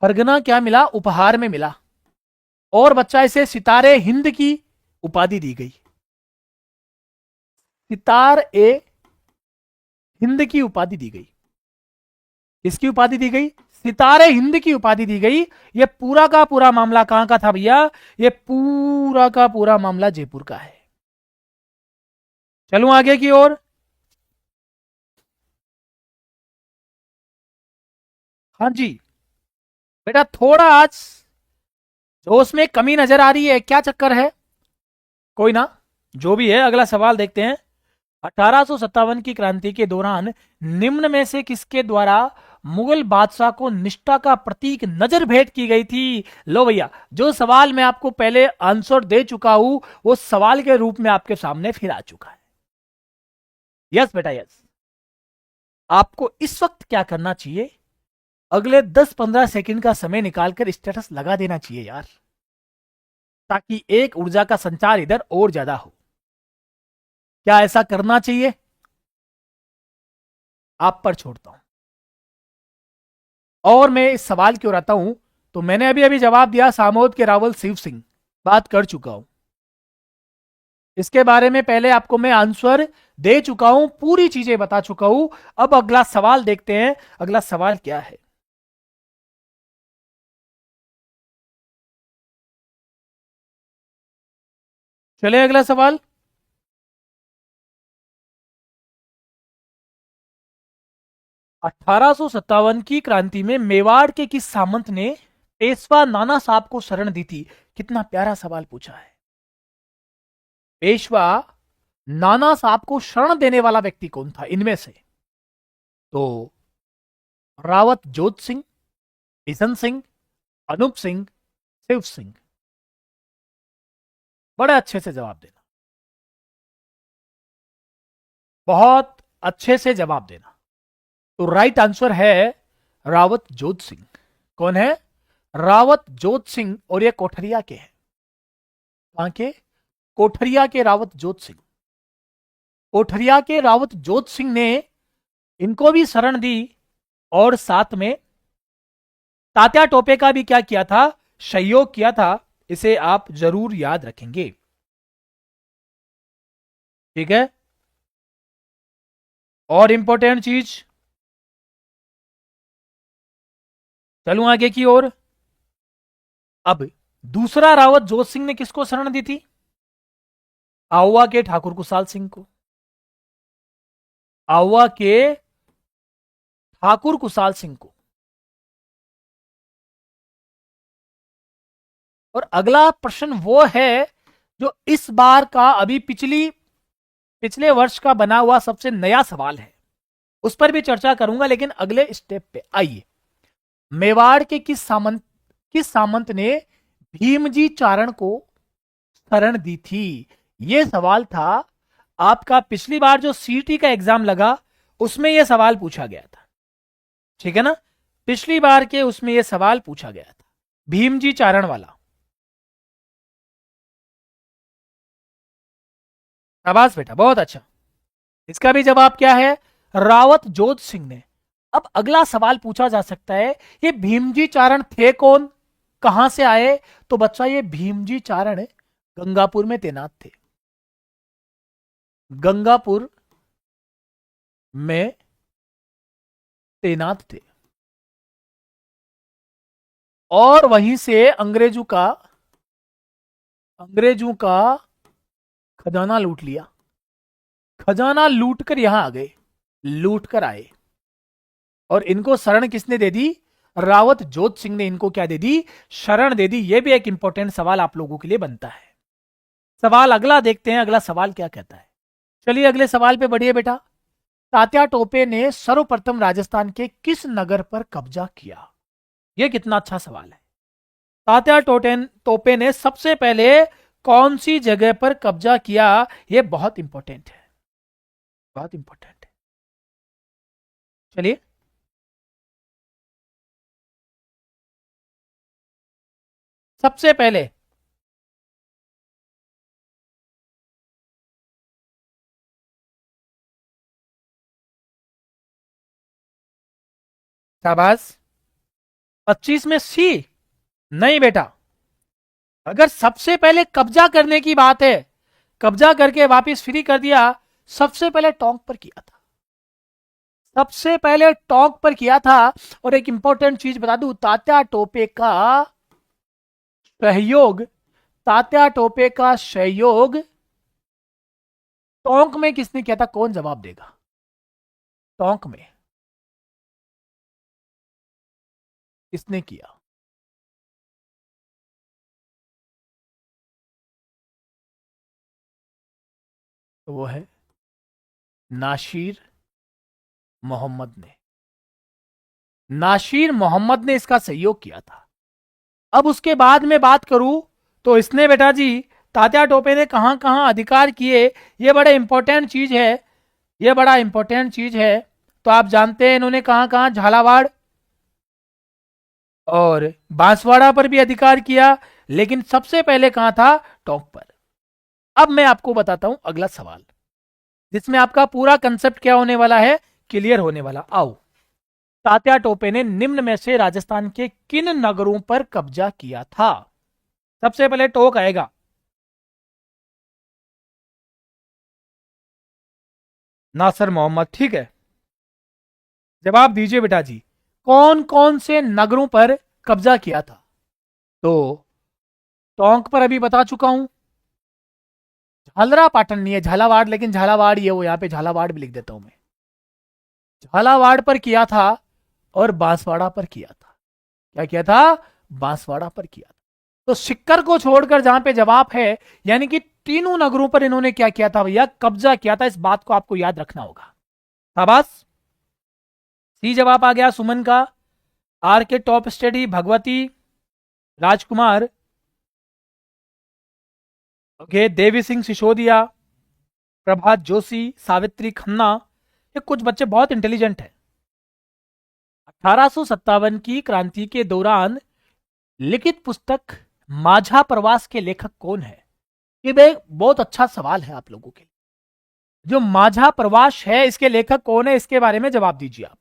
S1: फरगना क्या मिला, उपहार में मिला, और बच्चा इसे सितारे हिंद की उपाधि दी गई, सितार ए हिंद की उपाधि दी गई। किसकी उपाधि दी गई, सितारे हिंद की उपाधि दी गई। यह पूरा का पूरा मामला कहां का था भैया, यह पूरा का पूरा मामला जयपुर का है। चलूं आगे की ओर, हाँ जी बेटा, थोड़ा आज जोश में कमी नजर आ रही है, क्या चक्कर है, कोई ना, जो भी है, अगला सवाल देखते हैं। 1857 की क्रांति के दौरान निम्न में से किसके द्वारा मुगल बादशाह को निष्ठा का प्रतीक नजर भेंट की गई थी? लो भैया, जो सवाल मैं आपको पहले आंसर दे चुका हूं, वो सवाल के रूप में आपके सामने फिर आ चुका है। यस बेटा यस, आपको इस वक्त क्या करना चाहिए, अगले 10-15 सेकंड का समय निकालकर स्टेटस लगा देना चाहिए यार, ताकि एक ऊर्जा का संचार इधर और ज्यादा हो। क्या ऐसा करना चाहिए, आप पर छोड़ता हूं। और मैं इस सवाल की ओर आता हूं, तो मैंने अभी अभी जवाब दिया, सामोद के रावल शिव सिंह, बात कर चुका हूं, इसके बारे में पहले आपको मैं आंसर दे चुका हूं, पूरी चीजें बता चुका हूं। अब अगला सवाल देखते हैं, अगला सवाल क्या है। चले अगला सवाल, 1857 की क्रांति में मेवाड़ के किस सामंत ने पेशवा नाना साहब को शरण दी थी? कितना प्यारा सवाल पूछा है। पेशवा नाना साहब को शरण देने वाला व्यक्ति कौन था इनमें से? तो रावत जोत सिंह, किशन सिंह, अनूप सिंह, शिव सिंह। बड़े अच्छे से जवाब देना, बहुत अच्छे से जवाब देना। तो राइट आंसर है रावत जोत सिंह। कौन है? रावत जोत सिंह, और ये कोठरिया के हैं। कहां के? कोठरिया के रावत जोत सिंह। कोठरिया के रावत जोत सिंह ने इनको भी शरण दी, और साथ में तात्या टोपे का भी क्या किया था? सहयोग किया था। इसे आप जरूर याद रखेंगे। ठीक है। और इंपॉर्टेंट चीज, चलूं आगे की ओर। अब दूसरा रावत जोत सिंह ने किसको शरण दी थी? आहुआ के ठाकुर कुशाल सिंह को। आहुआ के ठाकुर कुशाल सिंह को। और अगला प्रश्न वो है जो इस बार का, अभी पिछले वर्ष का बना हुआ सबसे नया सवाल है। उस पर भी चर्चा करूंगा, लेकिन अगले स्टेप पे आइए। मेवाड़ के किस सामंत ने भीमजी चारण को शरण दी थी? यह सवाल था आपका। पिछली बार जो सीटी का एग्जाम लगा उसमें यह सवाल पूछा गया था। ठीक है ना? पिछली बार के उसमें यह सवाल पूछा गया था, भीमजी चारण वाला। शाबाश बेटा, बहुत अच्छा। इसका भी जवाब क्या है? रावत जोत सिंह ने। अब अगला सवाल पूछा जा सकता है, ये भीमजी चारण थे कौन, कहां से आए? तो बच्चा, ये भीमजी चारण गंगापुर में तैनात थे। गंगापुर में तैनात थे, और वहीं से अंग्रेजों का खजाना लूट लिया। खजाना लूट कर यहां आ गए, लूट कर आए। और इनको शरण किसने दे दी? रावत जोत सिंह ने इनको क्या दे दी? शरण दे दी। यह भी एक इंपॉर्टेंट सवाल आप लोगों के लिए बनता है। सवाल अगला देखते हैं, अगला सवाल क्या कहता है। चलिए अगले सवाल पे बढ़िए बेटा। तात्या टोपे ने सर्वप्रथम राजस्थान के किस नगर पर कब्जा किया? यह कितना अच्छा सवाल है। तात्या टोपे ने सबसे पहले कौन सी जगह पर कब्जा किया? यह बहुत इंपॉर्टेंट है, बहुत इंपॉर्टेंट है। चलिए, सबसे पहले शाबाश। 25 में सी? नहीं बेटा, अगर सबसे पहले कब्जा करने की बात है, कब्जा करके वापस फ्री कर दिया, सबसे पहले टोंक पर किया था। सबसे पहले टोंक पर किया था। और एक इंपॉर्टेंट चीज बता दूं, सहयोग तात्या टोपे का सहयोग टोंक में किसने किया था? कौन जवाब देगा? टोंक में किसने किया? तो वो है नासिर मोहम्मद ने। नासिर मोहम्मद ने इसका सहयोग किया था। अब उसके बाद में बात करूं तो इसने बेटा जी, तात्या टोपे ने कहां कहां अधिकार किए, ये बड़ा इंपॉर्टेंट चीज है। ये बड़ा इंपॉर्टेंट चीज है। तो आप जानते हैं इन्होंने कहां कहां, झालावाड़ और बांसवाड़ा पर भी अधिकार किया, लेकिन सबसे पहले कहां था? टोंक पर। अब मैं आपको बताता हूं अगला सवाल, जिसमें आपका पूरा कंसेप्ट क्या होने वाला है, क्लियर होने वाला। आओ, तात्या टोपे ने निम्न में से राजस्थान के किन नगरों पर कब्जा किया था? सबसे पहले टोंक आएगा। नासिर मोहम्मद, ठीक है। जवाब दीजिए बेटा जी, कौन कौन से नगरों पर कब्जा किया था? तो टोंक पर अभी बता चुका हूं। झालरा पाटन नहीं है, झालावाड़, लेकिन झालावाड़ ये वो, यहां पे झालावाड़ भी लिख देता हूं मैं। झालावाड़ पर किया था, और बांसवाड़ा पर किया था। क्या किया था? बांसवाड़ा पर किया था। तो सिक्कर को छोड़कर जहां पे जवाब है, यानी कि तीनों नगरों पर इन्होंने क्या किया था भैया? कब्जा किया था। इस बात को आपको याद रखना होगा। शाबाश। सी जवाब आ गया सुमन का। आर के टॉप स्टडी, भगवती, राजकुमार, ओके, देवी सिंह सिसोदिया, प्रभात जोशी, सावित्री खन्ना। ये कुछ बच्चे बहुत इंटेलिजेंट हैं। 1857 की क्रांति के दौरान लिखित पुस्तक माझा प्रवास के लेखक कौन है? ये भाई बहुत अच्छा सवाल है आप लोगों के लिए। जो माझा प्रवास है इसके लेखक कौन है, इसके बारे में जवाब दीजिए आप।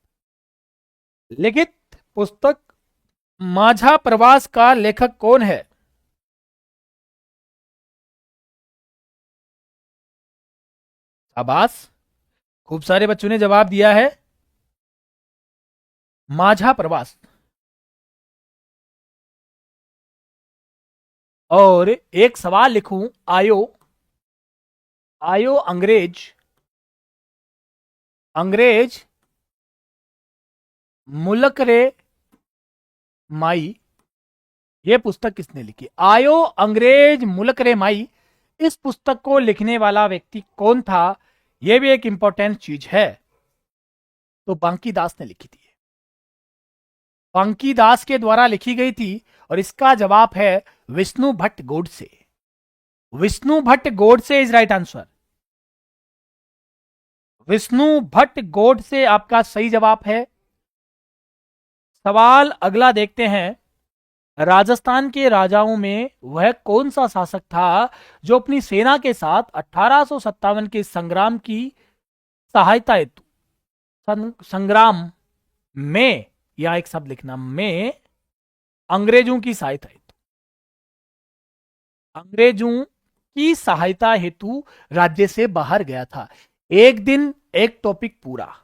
S1: लिखित पुस्तक माझा प्रवास का लेखक कौन है? शाबाश, खूब सारे बच्चों ने जवाब दिया है माझा प्रवास। और एक सवाल लिखूं, आयो आयो अंग्रेज अंग्रेज मुल्क रे माई, ये पुस्तक किसने लिखी? आयो अंग्रेज मुल्क रे माई, इस पुस्तक को लिखने वाला व्यक्ति कौन था? यह भी एक इंपॉर्टेंट चीज है। तो बांकी दास ने लिखी थी, बांकी दास के द्वारा लिखी गई थी। और इसका जवाब है Vishnu Bhatt Godse. Vishnu Bhatt Godse is right answer. Vishnu Bhatt Godse आपका सही जवाब है। सवाल अगला देखते हैं, राजस्थान के राजाओं में वह कौन सा शासक था जो अपनी सेना के साथ 1857 के संग्राम की सहायता हेतु, संग्राम में, या एक शब्द लिखना, में अंग्रेजों की सहायता हेतु, अंग्रेजों की सहायता हेतु राज्य से बाहर गया था? एक दिन एक टॉपिक पूरा।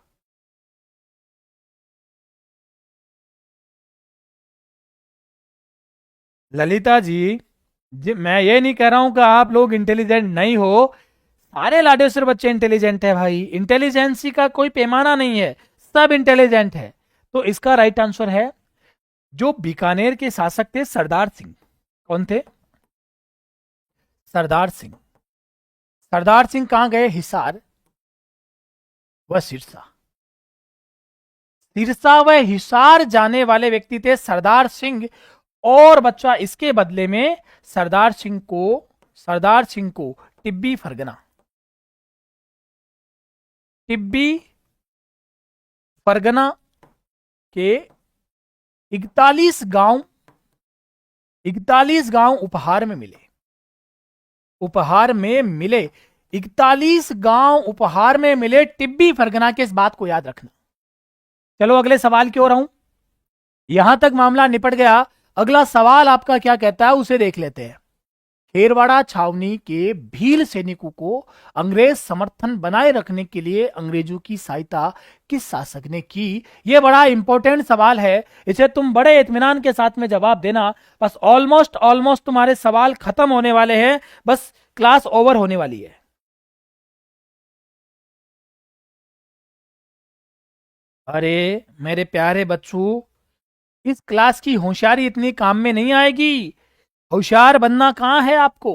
S1: ललिता जी, मैं ये नहीं कह रहा हूं कि आप लोग इंटेलिजेंट नहीं हो। सारे लाडेश्वर बच्चे इंटेलिजेंट है भाई, इंटेलिजेंसी का कोई पैमाना नहीं है, सब इंटेलिजेंट है। तो इसका राइट आंसर है, जो बीकानेर के शासक थे सरदार सिंह। कौन थे? सरदार सिंह। सरदार सिंह कहां गए? हिसार व सिरसा। सिरसा व हिसार जाने वाले व्यक्ति थे सरदार सिंह। और बच्चा इसके बदले में सरदार सिंह को टिब्बी फरगना, टिब्बी फरगना के 41 गांव उपहार में मिले। उपहार में मिले 41 गांव उपहार में मिले टिब्बी फरगना के, इस बात को याद रखना। चलो अगले सवाल की ओर आऊं। यहां तक मामला निपट गया। अगला सवाल आपका क्या कहता है उसे देख लेते हैं। खेरवाड़ा छावनी के भील सैनिकों को अंग्रेज समर्थन बनाए रखने के लिए अंग्रेजों की सहायता किस शासक ने की? यह बड़ा इंपॉर्टेंट सवाल है, इसे तुम बड़े इत्मीनान के साथ में जवाब देना। बस ऑलमोस्ट तुम्हारे सवाल खत्म होने वाले हैं, बस क्लास ओवर होने वाली है। अरे मेरे प्यारे बच्चों, इस क्लास की होशियारी इतनी काम में नहीं आएगी। होशियार बनना कहां है आपको?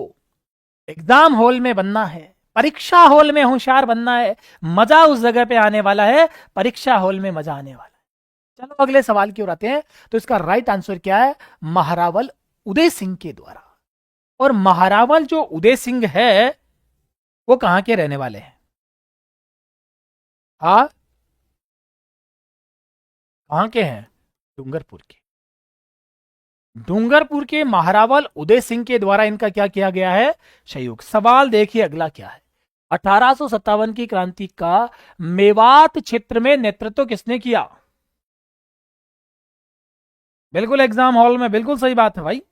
S1: एग्जाम हॉल में बनना है, परीक्षा हॉल में होशियार बनना है। मजा उस जगह पे आने वाला है, परीक्षा हॉल में मजा आने वाला है। चलो अगले सवाल की ओर आते हैं। तो इसका राइट आंसर क्या है? महारावल उदय सिंह के द्वारा। और महारावल जो उदय सिंह है वो कहां के रहने वाले हैं? हाँ, कहां के हैं? डूंगरपुर के। डूंगरपुर के महारावल उदय सिंह के द्वारा इनका क्या किया गया है? सहयोग। सवाल देखिए अगला क्या है। 1857 की क्रांति का मेवात क्षेत्र में नेतृत्व किसने किया? बिल्कुल एग्जाम हॉल में, बिल्कुल सही बात है भाई।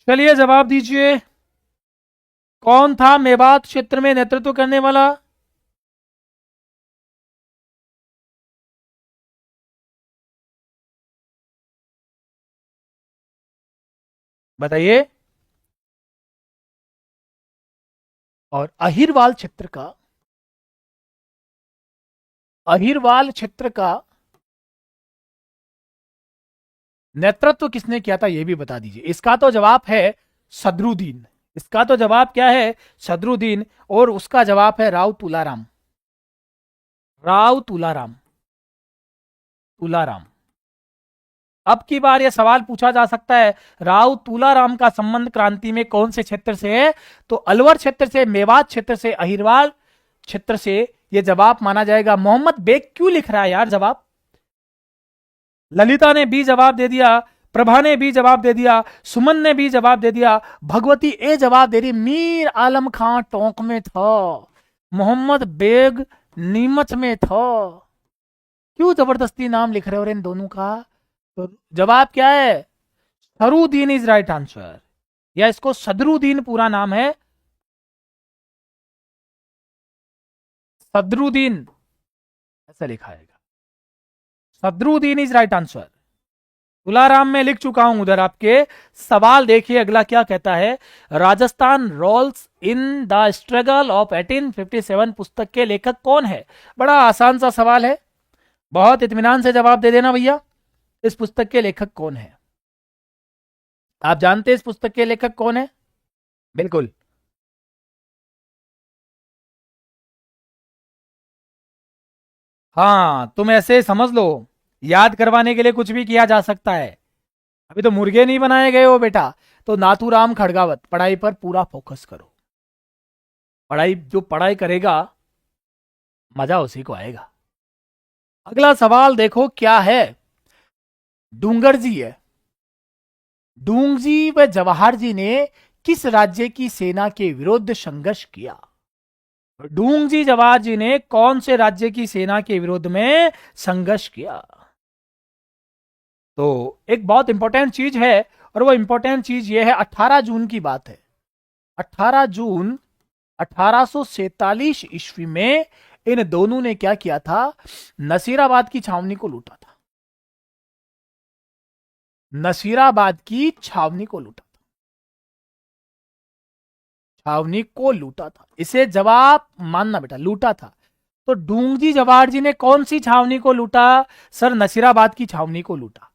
S1: चलिए जवाब दीजिए, कौन था मेवात क्षेत्र में नेतृत्व करने वाला? बताइए। और अहिरवाल क्षेत्र का नेतृत्व किसने किया था यह भी बता दीजिए। इसका तो जवाब है सदरुद्दीन। इसका तो जवाब क्या है? सदरुद्दीन। और उसका जवाब है राव तुलाराम। राव तुलाराम। तुलाराम। अब की बार यह सवाल पूछा जा सकता है, राव तुलाराम का संबंध क्रांति में कौन से क्षेत्र से है? तो अलवर क्षेत्र से, मेवात क्षेत्र से, अहिरवाल क्षेत्र से ये जवाब माना जाएगा। मोहम्मद बेग क्यों लिख रहा है यार जवाब? ललिता ने भी जवाब दे दिया, प्रभा ने भी जवाब दे दिया, सुमन ने भी जवाब दे दिया, भगवती ए जवाब दे रही, मीर आलम खां टोंक में था, मोहम्मद बेग नीमच में था। क्यों जबरदस्ती नाम लिख रहे हो इन दोनों का? तो जवाब क्या है? सरुद्दीन इज राइट आंसर, या इसको सदरुद्दीन पूरा नाम है, सदरुद्दीन ऐसा लिखा है। Sadruddin is right answer. Tularam में लिख चुका हूं उधर आपके। सवाल देखिए अगला क्या कहता है। Rajasthan roles in the struggle of 1857 पुस्तक के लेखक कौन है? बड़ा आसान सा सवाल है, बहुत इत्मीनान से जवाब दे देना भैया। इस पुस्तक के लेखक कौन है? आप जानते हैं इस पुस्तक के लेखक कौन है? बिल्कुल, हाँ तुम ऐसे समझ लो, याद करवाने के लिए कुछ भी किया जा सकता है। अभी तो मुर्गे नहीं बनाए गए हो बेटा। तो नाथूराम खड़गावत। पढ़ाई पर पूरा फोकस करो, पढ़ाई जो पढ़ाई करेगा मजा उसी को आएगा। अगला सवाल देखो क्या है। डूंगर जी है, डूंग जी व जवाहर जी ने किस राज्य की सेना के विरुद्ध संघर्ष किया? डूंग जी जवाहर जी ने कौन से राज्य की सेना के विरुद्ध में संघर्ष किया? तो एक बहुत इंपॉर्टेंट चीज है, और वो इंपॉर्टेंट चीज ये है, 18 जून की बात है। 18 जून 1847 ईस्वी में इन दोनों ने क्या किया था? नसीराबाद की छावनी को लूटा था। नसीराबाद की छावनी को लूटा था, छावनी को लूटा था। इसे जवाब मानना बेटा, लूटा था। तो डूंगजी जवाहर जी ने कौन सी छावनी को लूटा? सर नसीराबाद की छावनी को लूटा।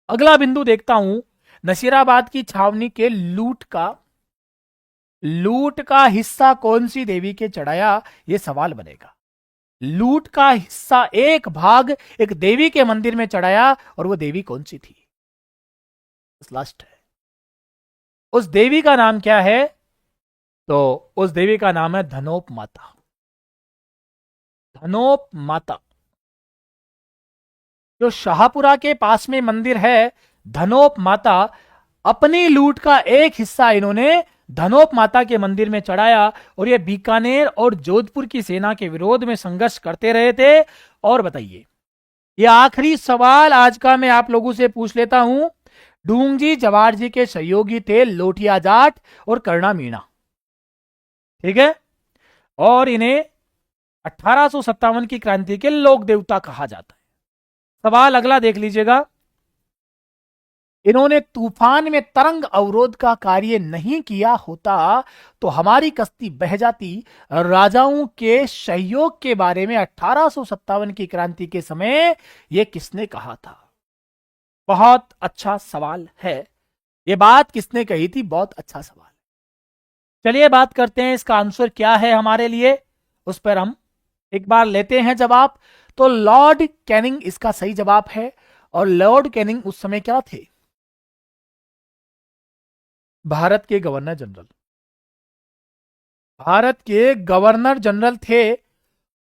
S1: अगला बिंदु देखता हूं, नसीराबाद की छावनी के लूट का हिस्सा कौन सी देवी के चढ़ाया? यह सवाल बनेगा। लूट का हिस्सा एक भाग एक देवी के मंदिर में चढ़ाया, और वो देवी कौन सी थी? लास्ट है, उस देवी का नाम क्या है? तो उस देवी का नाम है धनोप माता। धनोप माता जो शाहपुरा के पास में मंदिर है, धनोप माता, अपनी लूट का एक हिस्सा इन्होंने धनोप माता के मंदिर में चढ़ाया, और ये बीकानेर और जोधपुर की सेना के विरोध में संघर्ष करते रहे थे। और बताइए, ये आखिरी सवाल आज का मैं आप लोगों से पूछ लेता हूं। डूंगजी जवाहर जी के सहयोगी थे लोटिया जाट और कर्णा मीणा, ठीक है, और इन्हें 1857 की क्रांति के लोक देवता कहा जाता है। सवाल अगला देख लीजिएगा। इन्होंने तूफान में तरंग अवरोध का कार्य नहीं किया होता तो हमारी कश्ती बह जाती। राजाओं के सहयोग के बारे में 1857 की क्रांति के समय यह किसने कहा था? बहुत अच्छा सवाल है। यह बात किसने कही थी? बहुत अच्छा सवाल। चलिए बात करते हैं इसका आंसर क्या है हमारे लिए, उस पर हम एक बार लेते हैं जवाब। तो लॉर्ड कैनिंग इसका सही जवाब है, और लॉर्ड कैनिंग उस समय क्या थे? भारत के गवर्नर जनरल। भारत के गवर्नर जनरल थे,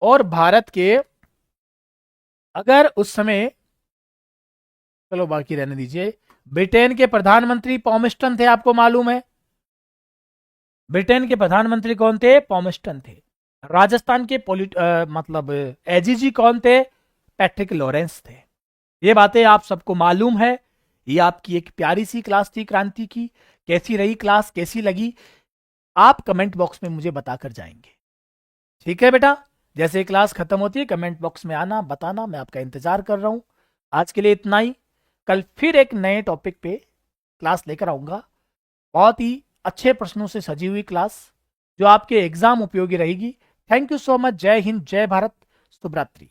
S1: और भारत के, अगर उस समय, चलो बाकी रहने दीजिए, ब्रिटेन के प्रधानमंत्री पॉमिस्टन थे, आपको मालूम है। ब्रिटेन के प्रधानमंत्री कौन थे? पॉमिस्टन थे। राजस्थान के मतलब एजीजी कौन थे? पैट्रिक लॉरेंस थे। ये बातें आप सबको मालूम है। ये आपकी एक प्यारी सी क्लास थी क्रांति की। कैसी रही क्लास, कैसी लगी, आप कमेंट बॉक्स में मुझे बताकर जाएंगे, ठीक है बेटा। जैसे क्लास खत्म होती है कमेंट बॉक्स में आना, बताना, मैं आपका इंतजार कर रहा हूं। आज के लिए इतना ही। कल फिर एक नए टॉपिक पे क्लास लेकर आऊंगा, बहुत ही अच्छे प्रश्नों से सजी हुई क्लास, जो आपके एग्जाम उपयोगी रहेगी। Thank you so much. जय हिंद, जय भारत, शुभ रात्रि।